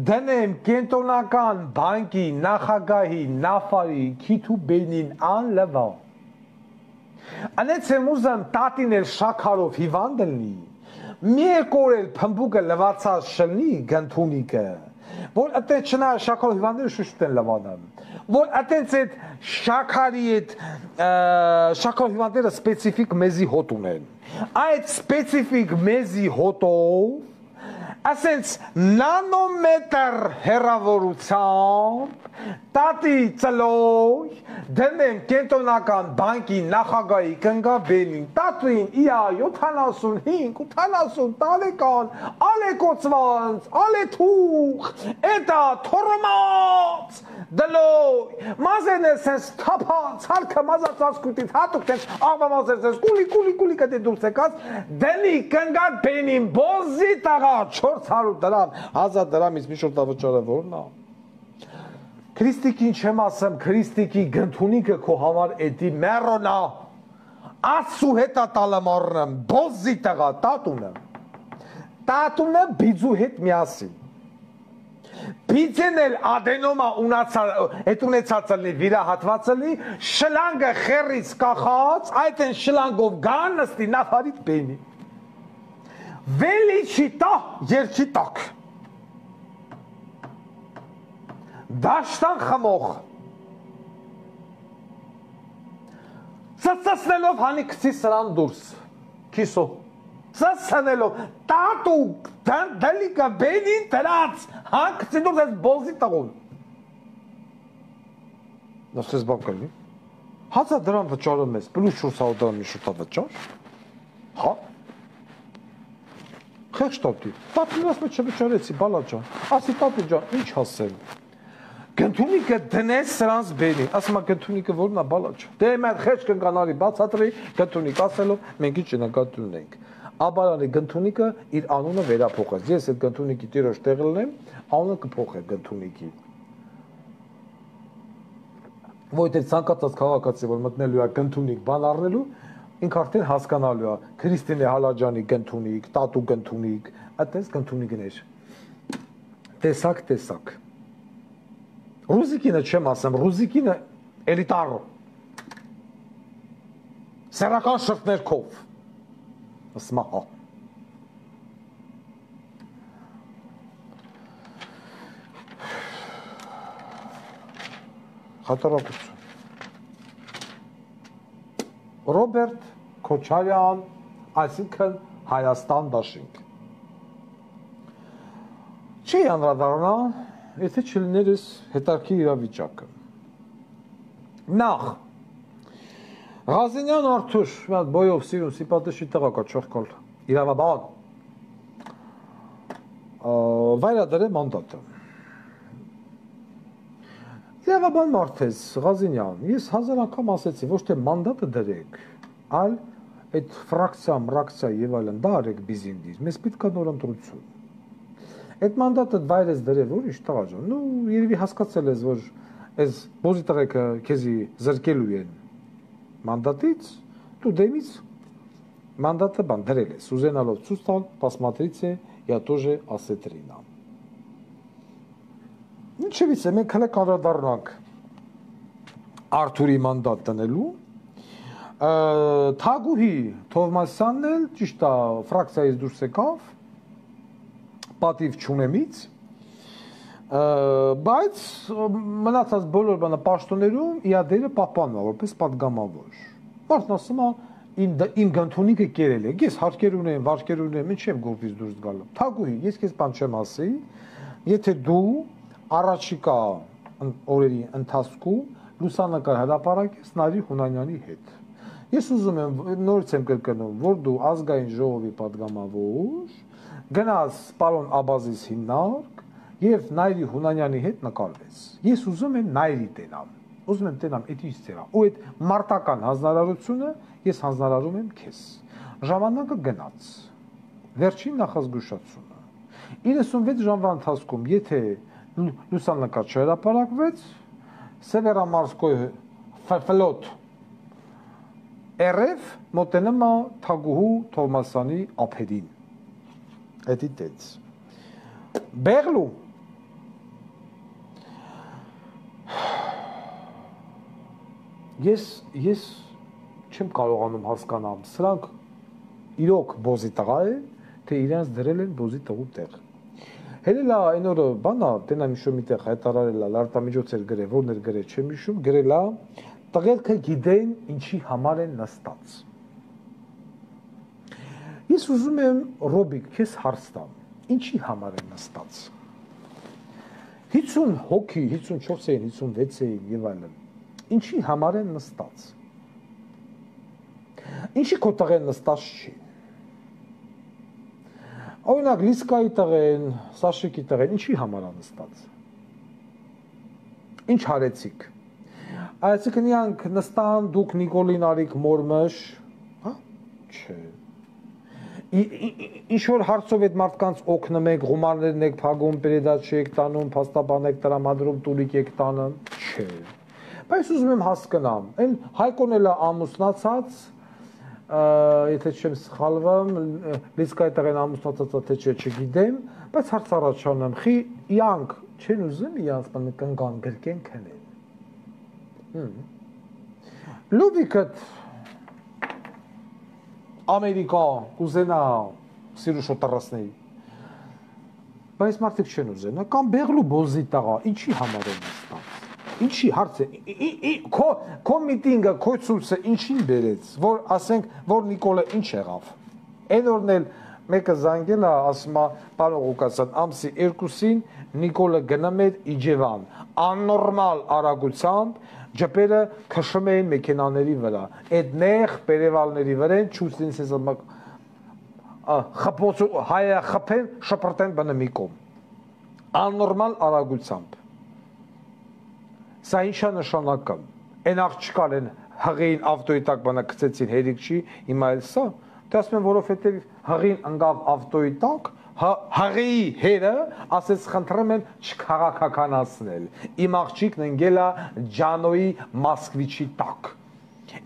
դնեմ կենտրոնական բանկի նախագահի նավարի քիթու բենին անլվա։ Անեցեմ ուզեմ տատին էլ շաքարով հիվանդ լինի, մի կորել փմբուկը լվացած շլնի գնդունիկը, որ այդտեղ չնա շաքարով հիվանդները շուշտ են լվանում, որ այդտենց այդ շաքարի այդ շաքարով հիվանդները սպეციფიկ մեզի հոտ ունեն, այդ սպეციფიկ մեզի հոտով ասենց նանոմետր հեռավորությամբ տատի ծլոյ դնեմ կենտրոնական բանկի նախագահի կնգաբենին տատին իա 75 80 տարեկան ալեկոծված ալեթուղ էտա թորոմած դլոյ մազեն է սենց թափած հարկը մազացած կուտից հատուկ տենց աղվամազեր սենց կուլի կտի դուրս եկած դնի կնգաբենին բոզի տաղա 400 դրամ 1000 դրամից մի շորտավճարը որն է Քրիստիկին չեմ ասեմ, քրիստիկի գնդունիկը քո համար էդի մեռոնա, ասու հետա տալամարնեմ, բոզի տղա, տատունը բիձու հետ միասին, բիձեն էլ ադենոմա էտ ունեցածլի, վիրահատվածլի, շլանգը խերից կախած, այդ են շլանգով գան նստի նավարիտ բենի, վելի չի տա, երջի տակ, Դաշտան խմող ծծծնելով հանի կցի սրան դուրս քիսո ծծծնելով տատու դալիկա բենին տրած հան կցի դուրս ես բոզի տաղոն նստես բան կլնի 1000 դրամ վճարում ես պլուս 400 դրամ մի շուտա վճար հա խեղճ տատի տատին ասում չվճարեցի բալա ջան ասի տատի ջան ինչ ասեմ Գնդունիկը դնես սրանց բերի, ասում է գնդունիկը որն է բալա չէ։ Դե մեր խեջ կնկանալի բացատրի գնդունիկ ասելով մենք ինչ նկատի ունենք։ Աբարանի գնդունիկը իր անունը վերափոխեց։ Ես այդ գնդունիկի տիրոջ տեղը լինեմ, անունը կփոխե գնդունիկի։ Որտեղ ցանկացած քաղաքացի որ մտնելու է գնդունիկ բան առնելու, ինքը արդեն հասկանալու է Քրիստինե Հալաջանի գնդունիկ, տատու գնդունիկ, այդպես գնդունիկներ։ Տեսակ Ռուզիկինը չեմ ասեմ, ռուզիկինը էլիտար սերական շրտներքով ասմա հա խատարակություն Ռոբերտ Քոչարյան այսինքն Հայաստան դաշինք։ Չի անդրադառնա, եթե չլիներ այս հետաքրքիր իրավիճակը։ Նախ Ղազենյան Արթուր, մի հատ բոյով սիրուն սիպատեշի տղա կա չողկալ իրավաբան, վայրադրե մանդատը։ Իրավաբան մարդ ես, Ղազենյան, ես 1000 անգամ ասեցի, ոչ թե մանդատը դրեք, այլ այդ ֆրակցիա եւ այլն դա արեք բիզինդիր, մեզ պետք է նոր ընտրություն։ Այդ մանդատը վայրես դրել, որ ինչ տղա ջան, նու երևի հասկացել ես, որ այս բոզի տղեկը քեզի զրկելու են մանդատից, դու դեմից մանդատը բան դրել ես, ուզենալով ցույց տալ, посмотрите, я тоже осетрина։ Ինչևից է, մենք հələ կանդրադառնանք Արթուրի մանդատ տնելու, Թագուհի Թովմասյանն էլ ճիշտ է, ֆրակցիայից դուրս եկավ, պատիվ չունեմից, բայց մնացած բոլոր բանը պաշտոններում իր դերը պահպանվում է որպես պատգամավոր։ Մարդն ասում է, իմ գանթունիկը կերել է, ես հարկեր ունեմ, վարկեր ունեմ, ինչ եմ գործից դուրս գալու։ Թագուհի, ես քեզ բան չեմ ասի, եթե դու առաջիկա օրերի ընթացքում լուսանկար հրապարակես Նարի Հունանյանի հետ։ Ես ուզում եմ, նորից եմ կրկնում, որ դու ազգային ժողովի պատգամավոր, գնաս պարոն Աբազիս հիմնարկ եւ Նայիրի Հունանյանի հետ նկարվես։ Ես ուզում եմ Նայիրի տենամ, ուզում եմ տենամ այդ ինչ ծերա, ու այդ մարտական հանձնարարությունը ես հանձնարարում եմ քեզ։ Ժամանակը գնաց։ Վերջին նախազգուշացումը։ 96 ժամվա ընթացքում, եթե լուսանկար չհրապարակվեց, Սևերամարսկոյ ֆլոտ RF մոտենում է Թագուհու Թովմասյանի ափերին։ Էդի տեց։ Բեղլու ես չեմ կարողանում հասկանամ, սրանք իրոք բոզի տղա է, թե իրենց դրել են բոզի տղու տեղ։ Հելելա այն օրը բանա, տենա միշում մի տեղ հայտարարելա, լարտամիջոց էր գրել, որն էր գրել, չեմ միշում, գրելա, տղերքը գիտեն ինչի համար են նստած։ Ես ուզում եմ Ռոբիկ, քեզ հարց տամ, ինչի համար են նստած։ 50 հոգի, 54-ին, 56-ին եւ այլն։ Ինչի համար են նստած։ Ինչի քո տղեն նստած չի։ Օրինակ Լիսկայի տղեն, Սաշիկի տղեն, ինչի համար է նստած։ Ինչ հարեցիք։ Այսինքն իրանք նստան դուք Նիկոլին արիք մորմշ, հա, չէ։ Ինչ որ հարցով այդ մարդկանց օգնում եք, գումարներն եք փակում, պերեդաչ եք տանում, փաստաբան եք տրամադրում, տուրիկ եք տանում, չէ։ Բայց ուզում եմ հասկանամ, այն Հայկոն էլ ամուսնացած, եթե չեմ սխալվում, Լիսկայի տղեն ամուսնացածա թե չէ չգիտեմ, բայց հարց առաջանում, խի իրանք չեն ուզում իրանց բանը կնգան գրկեն քնեն։ Լուբիկը Ամերիկա կուզենա սիրուշո տռասնեի, բայց մարդիկ չեն ուզենա, կամ Բեղլու բոզի տղա, ինչի համար են նստած։ Ինչի հարց է, քո միտինգը, քո ցույցը ինչին բերեց, որ ասենք, որ Նիկոլը ինչ եղավ։ Այն օրն էլ մեկը զանգել է, ասում է, պարոն Ղուկասյան, ամսի 2-ին Նիկոլը գնում էր Իջևան, աննորմալ արագությամբ ջպերը քշում էին մեքենաների վրա, այդ նեղ պերևալների վրա չուսին սեզը խփոցու հայը խփեն, շպրտեն բնը մի կողմ, աննորմալ արագությամբ։ Սա ինչա նշանակում, են աղջկալ են հղին ավտոյի տակ բանա կծեցին հերիք չի, հիմա էլ սա, թե ասում են, որովհետև հղին ընկավ ավտոյի տակ, հղիի հերը ասեց խնդրում են չքաղաքականացնել, իմ աղջիկն ընգել է Ջանոյի Մոսկվիչի տակ,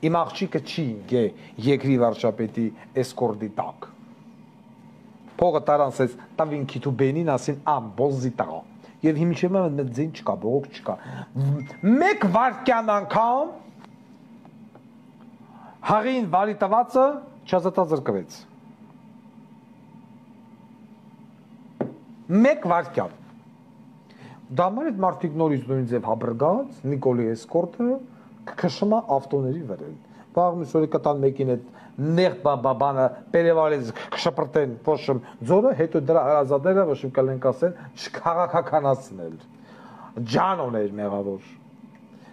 իմ աղջիկը չի ընգե երկրի վարչապետի էսկորդի տակ, փողը տարանցեց տավին քիթու բենին ասին ամբոզի տաղա, և հիմիչեմ է ձին չկա, բողոք չկա, մեկ վարկյան անգամ հղին վարի տվածը չազատազրկվեց, մեկ վարկյան, դա համար այդ մարդիկ նորից նույն ձև հաբրգած, Նիկոլի էսկորդը կքշում է ավտոների վրել, Բաղմիս օրի կտան մեկին այդ նեղ բանը պերևալից կշպրտեն ոչմ ձորը, հետո դրա հարազատները ոչմ կլենք ասեն չքաղաքականացնել, ջանոն էր մեղավոր։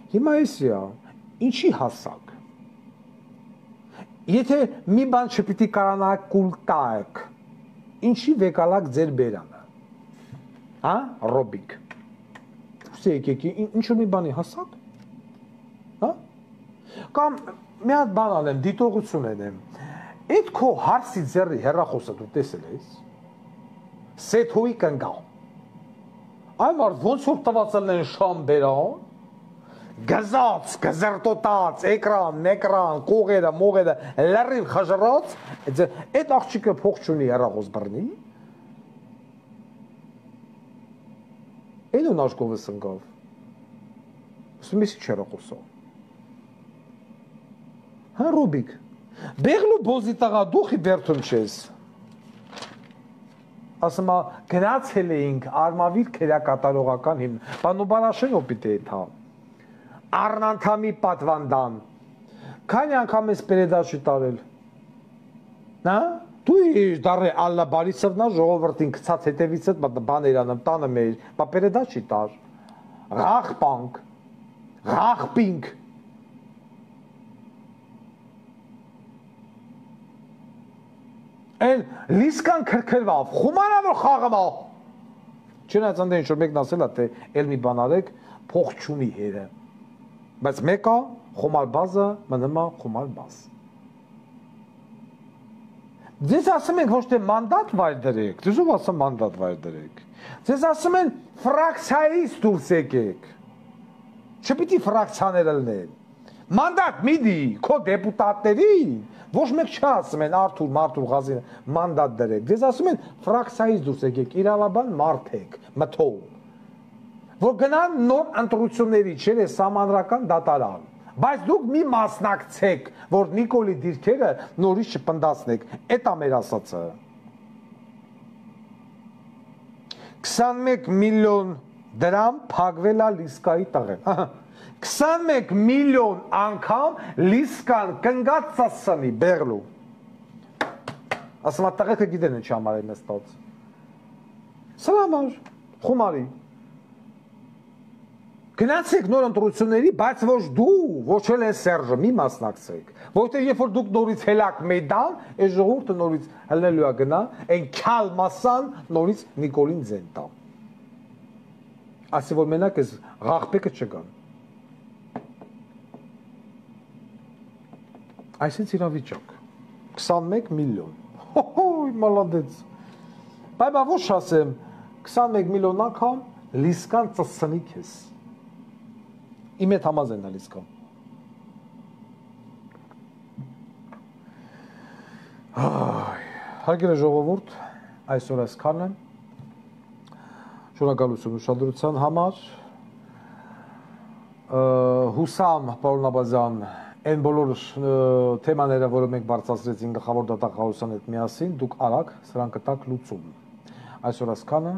Հիմա էսիա, ինչի հասակ։ Եթե մի բան չպիտի կարանակ կուլ տայք, ինչի վեկալակ ձեր բերանը, հա, ռոբիկ, ուս եկեք, ինչ-որ մի բանի հասակ, հա, կամ մի հատ բան անեմ, դիտողություն ենեմ, այդ քո հարսի ձեռի հեռախոսը դու տեսել ես, սեթոյի կնգալ, այմ արդ ոնց որ տվածելն են շամ բերան, գզած, գզրտոտած, էկրան, կողերը, մողերը, լրիվ խժրած, այդ աղջիկը փող չունի հեռախոս բռնի, այն ու նաշկովը սնգավ, ասում ես ինչ հեռախոսա, հա ռոբիկ, բեղլու բոզի տաղա դուխի բերթում չես, ասում գնացել էինք արմավիր քերակատարողական հիմն, բանուբարաշեն օպիտ է թա, Առնանդամի պատվանդան, քանի անգամ ես պերեդաշի տարել, նա, դու ես դարը Ալլա Բարիսովնա ժողովրդին կցած հետևից էտ բաներ անեմ, տանը մեր, բա պերեդաշի տար, ղաղպանք, ղաղպինք, են լիսկան կրկրվավ, խումանավոր խաղվա, չնայած անդե ինչ-որ մեկն ասել է, թե էլ մի բան արեք, փող չունի հերը, բայց մեկը խոմար բազը մնումա խոմար բազ։ Ձեզ ասում ենք ոչ թե մանդատ վայր դրեք, ձեզ ով ասում մանդատ վայր դրեք, ձեզ ասում են ֆրակցիայից դուրս եկեք, չպիտի ֆրակցիաները լնեն, մանդատ միդի, քո դեպուտատներին, ոչ մեկ չասում են Արթուր, Մարտուր, Ղազին, մանդատ դրեք, ձեզ ասում են ֆրակցիայից դուրս եկեք, իրավաբան մարդեք, մթով, որ գնան նոր ընտրությունների չեր է սահմանրական դատարան, բայց դուք մի մասնակցեք, որ Նիկոլի դիրքերը նորից չպնդացնեք, էտ է մեր ասացը։ 21 միլիոն դրամ փակվել է Լիսկայի տղեն, 21 միլիոն անգամ Լիսկան կնգած ծասսանի բեղլու, ասում տղեկը գիտեն ինչ համար է նստած, սրա համար, խումարի, Գնացեք նոր ընտրությունների, բայց ոչ դու, ոչ էլ են Սերժը, մի մասնակցեք, որտեղ երբ որ դուք նորից հելակ մեդան, այս ժողովուրդը նորից հլնելու է գնա, այն քյալ մասան նորից Նիկոլին ձեն տա։ Ասի որ մենակ այս ղաղպեկը չգան։ Այսինքն իրավիճակ 21 միլիոն։ Հոհոյ, մալադեց։ Բայց ոչ ասեմ 21 միլիոն անգամ Լիսկան ծսնի քեզ։ Իմ հետ համաձայն է Լիսկան։ Հարգելի ժողովուրդ, այսօր այսքանն է։ Շնորհակալություն ուշադրության համար։ Հուսամ, պարոն Աբազյան, այն բոլոր թեմաները, որը մենք բարձրացրեցինք գլխավոր դատախազության հետ միասին, դուք արագ սրանք կտաք լուծում։ Այսօր այսքանը,